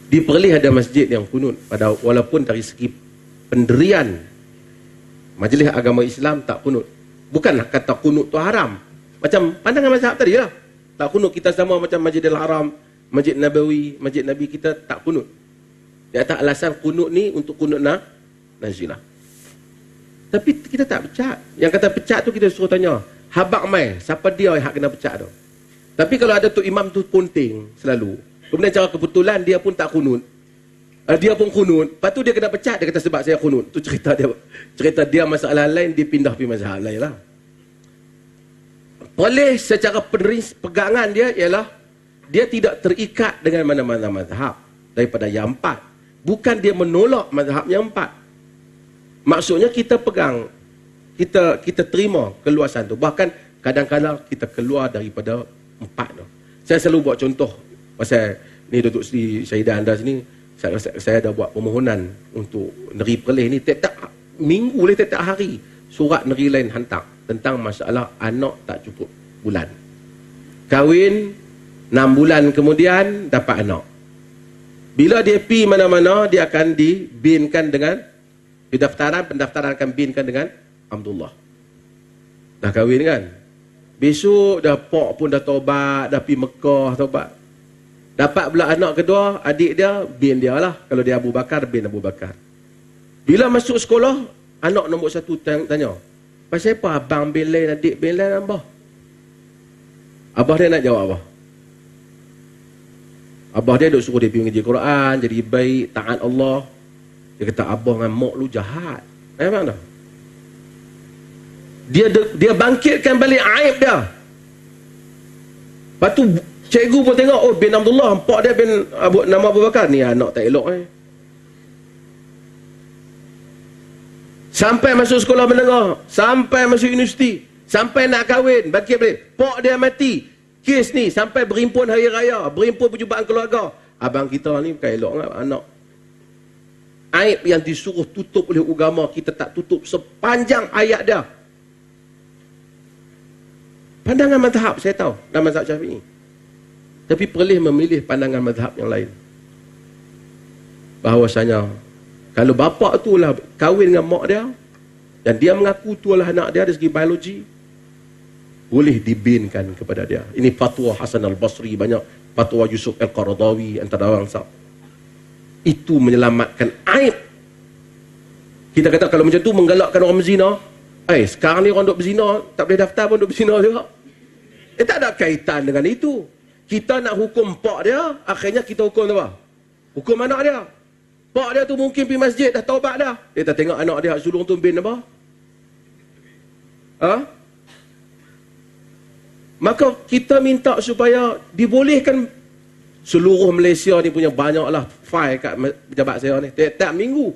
C: Di Perlis ada masjid yang kunut, pada walaupun dari segi pendirian Majlis Agama Islam tak kunut. Bukanlah kata kunut tu haram, macam pandangan mazhab tadi lah. Tak kunut kita sama macam Masjidil Haram, Masjid Nabawi, Masjid Nabi, kita tak kunut. Di atas alasan kunut ni untuk kunut nazilah. Tapi kita tak pecat. Yang kata pecat tu kita suruh tanya, habak mai, siapa dia yang hak kena pecat tu? Tapi kalau ada tu imam tu ponting selalu, kemudian cara kebetulan dia pun tak kunut, dia pun kunut, lepas tu dia kena pecat, dia kata sebab saya kunut. Tu cerita dia masalah lain, dia pindah pergi mazhab lain lah. Boleh secara pegangan dia ialah dia tidak terikat dengan mana-mana mazhab daripada yang empat. Bukan dia menolak mazhab yang empat. Maksudnya kita pegang kita terima keluasan tu. Bahkan kadang-kadang kita keluar daripada 4 tu. Saya selalu buat contoh pasal ni Datuk Seri Syahidah anda sini, saya dah buat permohonan untuk negeri Perlis ni tiap-tiap minggu boleh tiap-tiap hari surat negeri lain hantar tentang masalah anak tak cukup bulan. Kahwin 6 bulan kemudian dapat anak. Bila dia pergi mana-mana, dia akan dibinkan dengan pendaftaran akan binkan dengan Alhamdulillah. Dah kahwin kan? Besok dah pok pun dah taubat, dah pergi Mekah taubat. Dapat pula anak kedua, adik dia, bin dia lah. Kalau dia Abu Bakar, bin Abu Bakar. Bila masuk sekolah, anak nombor 1 tanya, pasal apa abang bin lain, adik bin lain, abah? Abah dia nak jawab apa? Abah dia duk suruh dia pergi mengaji Quran, jadi baik, taat Allah. Dia kata, abah dengan mak lu jahat. Memang dah. Dia bangkitkan balik aib dia. Lepas tu cikgu pun tengok, oh bin Abdullah, empak dia bin nama Abu Bakar, ni anak tak elok Sampai masuk sekolah menengah, sampai masuk universiti, sampai nak kahwin, bangkit balik, pak dia mati. Kes ni sampai berhimpun hari raya, berhimpun perjumpaan keluarga. Abang kita ni bukan elok kan anak. Aib yang disuruh tutup oleh agama, kita tak tutup sepanjang ayat dia. Pandangan mazhab saya tahu, dalam mazhab Syafi'i. Tapi Perlis memilih pandangan mazhab yang lain. Bahawasanya, kalau bapa tu lah kahwin dengan mak dia, dan dia mengaku tu lah anak dia dari segi biologi, boleh dibinkan kepada dia. Ini fatwa Hasan al-Basri, banyak fatwa Yusuf al-Qaradawi, antara bangsa. Itu menyelamatkan aib. Kita kata kalau macam tu menggalakkan orang berzina, sekarang ni orang duk berzina, tak boleh daftar pun duk berzina juga. Tak ada kaitan dengan itu. Kita nak hukum pak dia, akhirnya kita hukum apa? Hukum anak dia. Pak dia tu mungkin pergi masjid, dah taubat dah. Dia tak tengok anak dia sulung tu bin apa? Maka kita minta supaya dibolehkan. Seluruh Malaysia ni punya banyaklah file kat pejabat saya ni. Tiap-tiap minggu.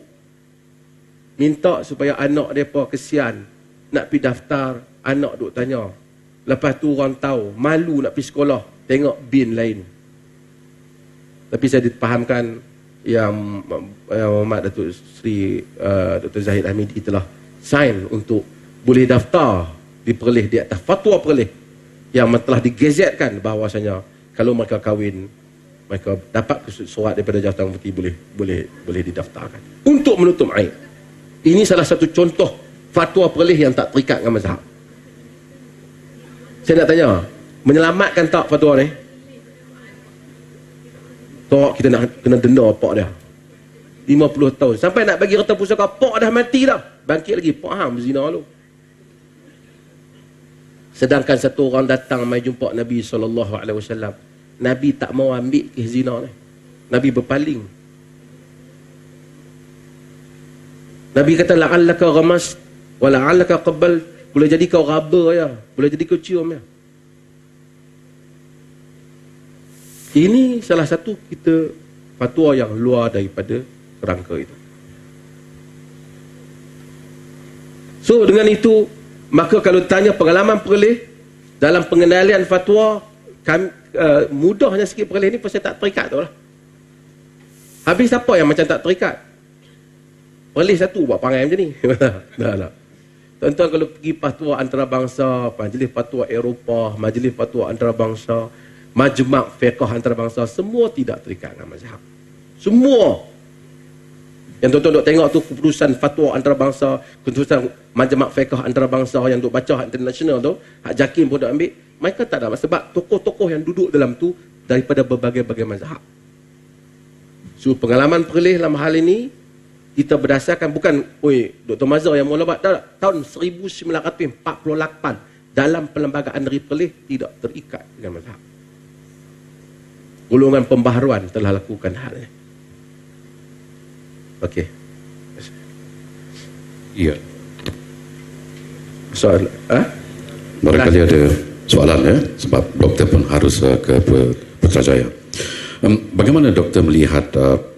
C: Minta supaya anak mereka kesian. Nak pergi daftar, anak duk tanya. Lepas tu orang tahu, malu nak pergi sekolah. Tengok bin lain. Tapi saya dipahamkan yang Muhammad Datuk Seri Dr. Zahid Hamidi telah sign untuk boleh daftar di Perlis di atas fatwa Perlis yang telah digazetkan bahawasanya kalau mereka kahwin, mereka dapat surat daripada Jabatan Mufti boleh didaftarkan untuk menutup aib. Ini salah satu contoh fatwa Perlis yang tak terikat dengan mazhab. Saya nak tanya, menyelamatkan tak fatwa ni? Tak, kita nak kena denda pak dia 50 tahun. Sampai nak bagi harta pusaka, pak dah mati dah, bangkit lagi, pak hang berzina lu. Sedangkan satu orang datang mai jumpa Nabi SAW, Nabi tak mau ambil kes zina ni. Nabi berpaling. Nabi kata, la'allaka ghamas wa la'allaka qabbal. Boleh jadi kau raba ya, boleh jadi kau cium ya. Ini salah satu kita fatwa yang luar daripada kerangka itu. So dengan itu, maka kalau tanya pengalaman Perlis dalam pengendalian fatwa, mudahnya sikit Perlis ni pasal tak terikat tu lah. Habis siapa yang macam tak terikat? Perlis satu buat perangai macam ni. Dah. Tuan-tuan kalau pergi fatwa antarabangsa, majlis fatwa Eropah, majlis fatwa antarabangsa, majma' fiqh antarabangsa, semua tidak terikat dengan mazhab. Semua. Yang tuan-tuan duk tengok tu keputusan fatwa antarabangsa, keputusan majma' fiqh antarabangsa yang duk baca international tu, Hak Jakim pun duk ambil, mereka tak ada sebab tokoh-tokoh yang duduk dalam tu daripada berbagai-bagai mazhab. So pengalaman Perlis dalam hal ini kita berdasarkan bukan Dr. Mazhar yang mula buat tahun 1948 dalam perlembagaan negeri Perlis tidak terikat dengan mazhab. Golongan pembaharuan telah lakukan hal ini. Okey.
A: Ya.
C: Soal
A: barangkali ada soalan ya, sebab doktor pun harus ke Putrajaya. Bagaimana doktor melihat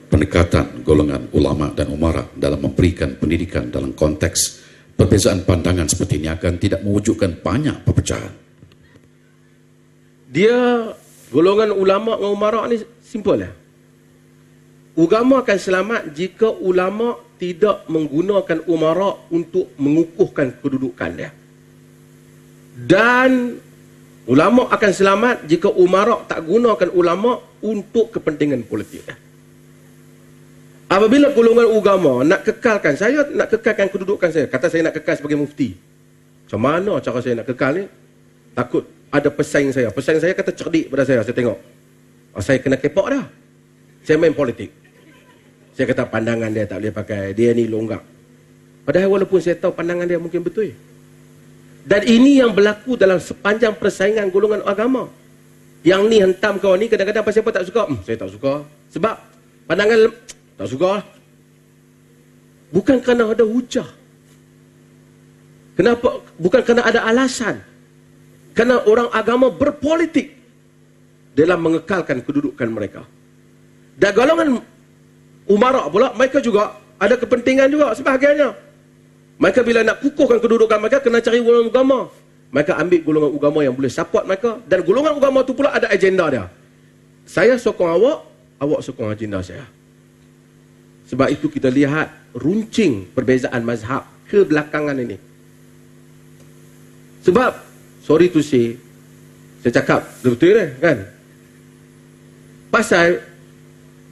A: pendekatan golongan ulama dan umara dalam memberikan pendidikan dalam konteks perbezaan pandangan seperti ini akan tidak mewujudkan banyak perpecahan.
C: Dia, golongan ulama dengan umarak ni simple lah. Agama akan selamat jika ulama tidak menggunakan umarak untuk mengukuhkan kedudukan dia. Dan ulama akan selamat jika umarak tak gunakan ulama untuk kepentingan politik dia. Apabila golongan agama nak kekalkan, saya nak kekalkan kedudukan saya. Kata saya nak kekal sebagai mufti. Macam mana cara saya nak kekal ni? Takut ada pesaing saya. Pesaing saya kata cerdik pada saya tengok. Saya kena kepak dah. Saya main politik. Saya kata pandangan dia tak boleh pakai. Dia ni longgak. Padahal walaupun saya tahu pandangan dia mungkin betul. Dan ini yang berlaku dalam sepanjang persaingan golongan agama. Yang ni hentam kau ni kadang-kadang pasal apa tak suka? Saya tak suka. Sebab pandangan tak suka. Bukan kerana ada hujah. Kenapa? Bukan kerana ada alasan. Kerana orang agama berpolitik dalam mengekalkan kedudukan mereka. Dan golongan umarak pula, mereka juga ada kepentingan juga sebahagiannya. Mereka bila nak kukuhkan kedudukan mereka, kena cari golongan agama. Mereka ambil golongan agama yang boleh support mereka. Dan golongan agama tu pula ada agenda dia. Saya sokong awak, awak sokong agenda saya. Sebab itu kita lihat runcing perbezaan mazhab kebelakangan ini. Sebab, sorry to say, saya cakap betul kan? Pasal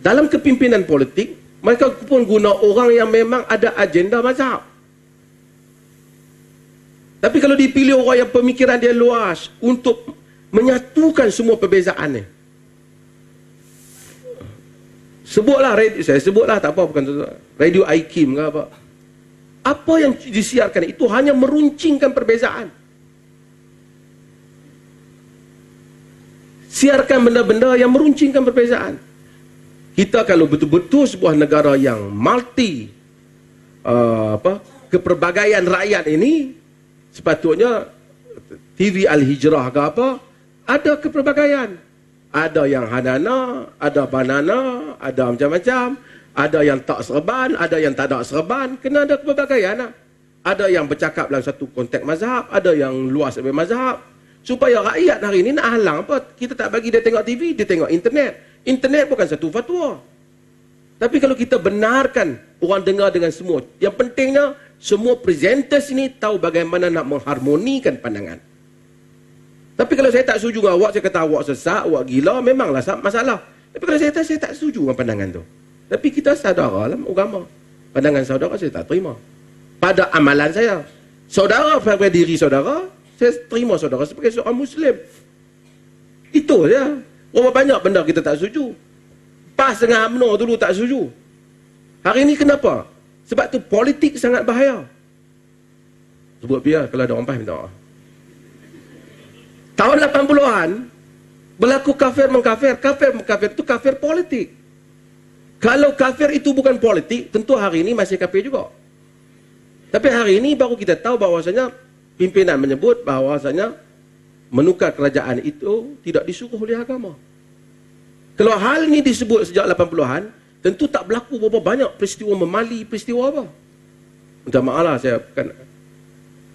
C: dalam kepimpinan politik, mereka pun guna orang yang memang ada agenda mazhab. Tapi kalau dipilih orang yang pemikiran dia luas untuk menyatukan semua perbezaan ni. Sebutlah, saya sebutlah tak apa, bukan Radio IKIM ke apa. Apa yang disiarkan itu hanya meruncingkan perbezaan. Siarkan benda-benda yang meruncingkan perbezaan. Kita kalau betul-betul sebuah negara yang multi kepelbagaian rakyat ini, sepatutnya TV Al-Hijrah ke apa, ada kepelbagaian. Ada yang hanana, ada banana, ada macam-macam, ada yang tak serban, ada yang tak ada serban, kena ada kepelbagaian lah. Ada yang bercakap dalam satu konteks mazhab, ada yang luas lebih mazhab. Supaya rakyat hari ini nak halang apa? Kita tak bagi dia tengok TV, dia tengok internet. Internet bukan satu fatwa. Tapi kalau kita benarkan orang dengar dengan semua, yang pentingnya semua presenters ini tahu bagaimana nak mengharmonikan pandangan. Tapi kalau saya tak setuju dengan awak, saya kata awak sesak, awak gila, memanglah masalah. Tapi kalau saya tak setuju dengan pandangan tu. Tapi kita saudara dalam agama. Pandangan saudara saya tak terima. Pada amalan saya. Saudara pada diri saudara, saya terima saudara sebagai seorang Muslim. Itu saja. Berapa banyak benda kita tak setuju. PAS dengan UMNO dulu tak setuju. Hari ini kenapa? Sebab tu politik sangat bahaya. Sebut biar kalau ada orang PAS minta maaf. Tahun 80-an berlaku kafir mengkafir. Kafir mengkafir itu kafir politik. Kalau kafir itu bukan politik, tentu hari ini masih kafir juga. Tapi hari ini baru kita tahu bahawasanya pimpinan menyebut bahawasanya menukar kerajaan itu tidak disuruh oleh agama. Kalau hal ini disebut sejak 80-an, tentu tak berlaku berapa banyak peristiwa memali, peristiwa apa. Minta maaf lah saya bukan.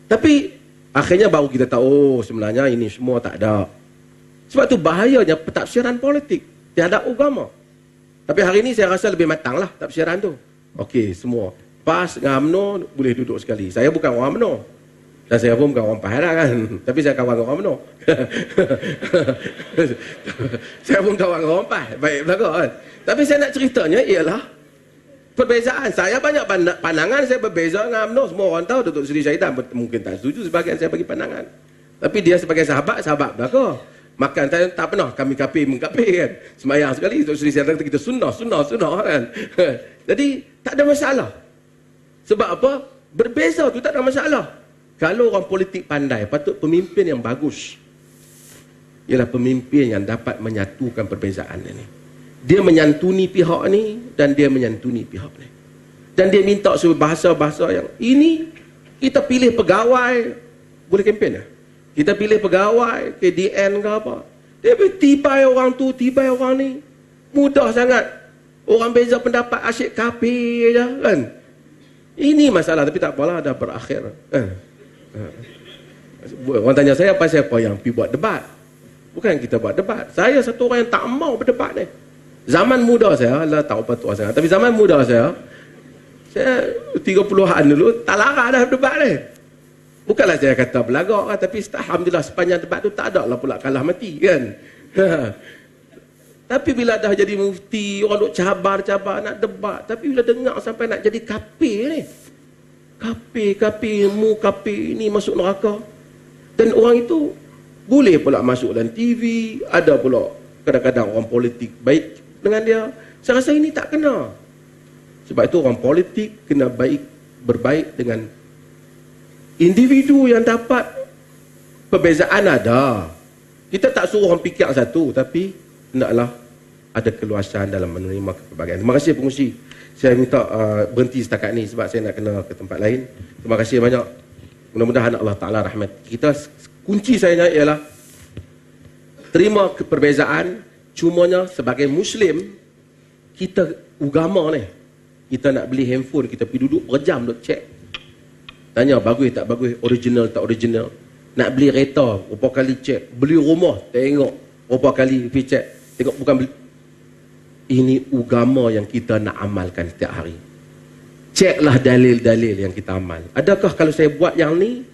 C: Tapi akhirnya baru kita tahu, sebenarnya ini semua tak ada. Sebab tu bahayanya pentafsiran politik terhadap agama. Tapi hari ini saya rasa lebih matang lah tafsiran tu. Okey, semua PAS dengan UMNO boleh duduk sekali. Saya bukan orang UMNO. Dan saya pun bukan orang PAS kan. Tapi saya kawan dengan orang UMNO. Saya pun kawan dengan orang PAS. Baik belakang kan. Tapi saya nak ceritanya ialah perbezaan. Saya banyak pandangan, saya berbeza dengan UMNO. Semua orang tahu Datuk Seri Syahidan mungkin tak setuju sebagian saya bagi pandangan. Tapi dia sebagai sahabat belakang. Makan tak pernah kami kafir mengkafir kan. Semayang sekali Datuk Seri Syahidan kata kita sunnah kan. Jadi tak ada masalah. Sebab apa? Berbeza tu tak ada masalah. Kalau orang politik pandai, patut pemimpin yang bagus. Ialah pemimpin yang dapat menyatukan perbezaan ini. Dia menyantuni pihak ni dan dia menyantuni pihak ni. Dan dia minta sebuah bahasa-bahasa yang ini kita pilih pegawai boleh kempen ya. Kita pilih pegawai KDN ke apa. Dia tibai orang tu, tibai orang ni. Mudah sangat. Orang beza pendapat asyik kafir je kan. Ini masalah, tapi tak apalah, dah berakhir. Orang tanya saya, apa siapa yang pergi buat debat? Bukan kita buat debat. Saya satu orang yang tak mau berdebat ni. Zaman muda saya, lah tahu apa tua saya, tapi zaman muda saya 30-an dulu, tak larang dah berdebat ni. Bukanlah saya kata belagak, tapi alhamdulillah sepanjang debat tu tak ada lah pula kalah mati kan. Tapi bila dah jadi mufti, orang duk cabar-cabar nak debat, tapi bila dengar sampai nak jadi kafir ni, kafir ilmu, kafir ni masuk neraka. Dan orang itu boleh pula masuk dalam TV, ada pula kadang-kadang orang politik baik dengan dia. Saya rasa ini tak kena. Sebab itu orang politik kena berbaik dengan individu yang dapat. Perbezaan ada. Kita tak suruh orang fikir satu, tapi hendaklah ada keluasan dalam menerima kepelbagaian. Terima kasih pengurusi. Saya minta berhenti setakat ni sebab saya nak kena ke tempat lain. Terima kasih banyak. Mudah-mudahan Allah Ta'ala rahmat. Kunci saya ialah terima perbezaan. Cumanya sebagai Muslim, kita agama ni, kita nak beli handphone, kita pergi duduk berjam duk cek. Tanya bagus tak bagus, original tak original. Nak beli kereta, berapa kali cek. Beli rumah, tengok berapa kali pergi cek. Tengok bukan beli. Ini agama yang kita nak amalkan setiap hari. Ceklah dalil-dalil yang kita amal. Adakah kalau saya buat yang ni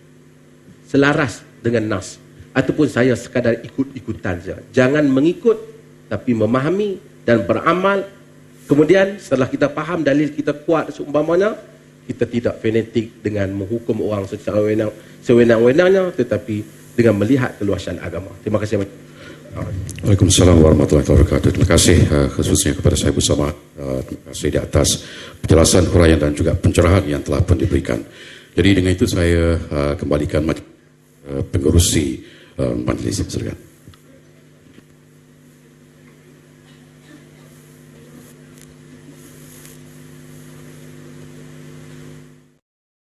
C: selaras dengan nas, ataupun saya sekadar ikut-ikutan saja. Jangan mengikut, tapi memahami dan beramal. Kemudian setelah kita faham dalil kita kuat seumpamanya, kita tidak fanatik dengan menghukum orang secara sewenang-wenangnya, tetapi dengan melihat keluasan agama. Terima kasih banyak.
A: Waalaikumsalam warahmatullahi wabarakatuh. Terima kasih khususnya kepada saya bersama. Terima kasih di atas penjelasan, huraian dan juga pencerahan yang telah pun diberikan. Jadi dengan itu saya kembalikan pengerusi majlis. Silakan.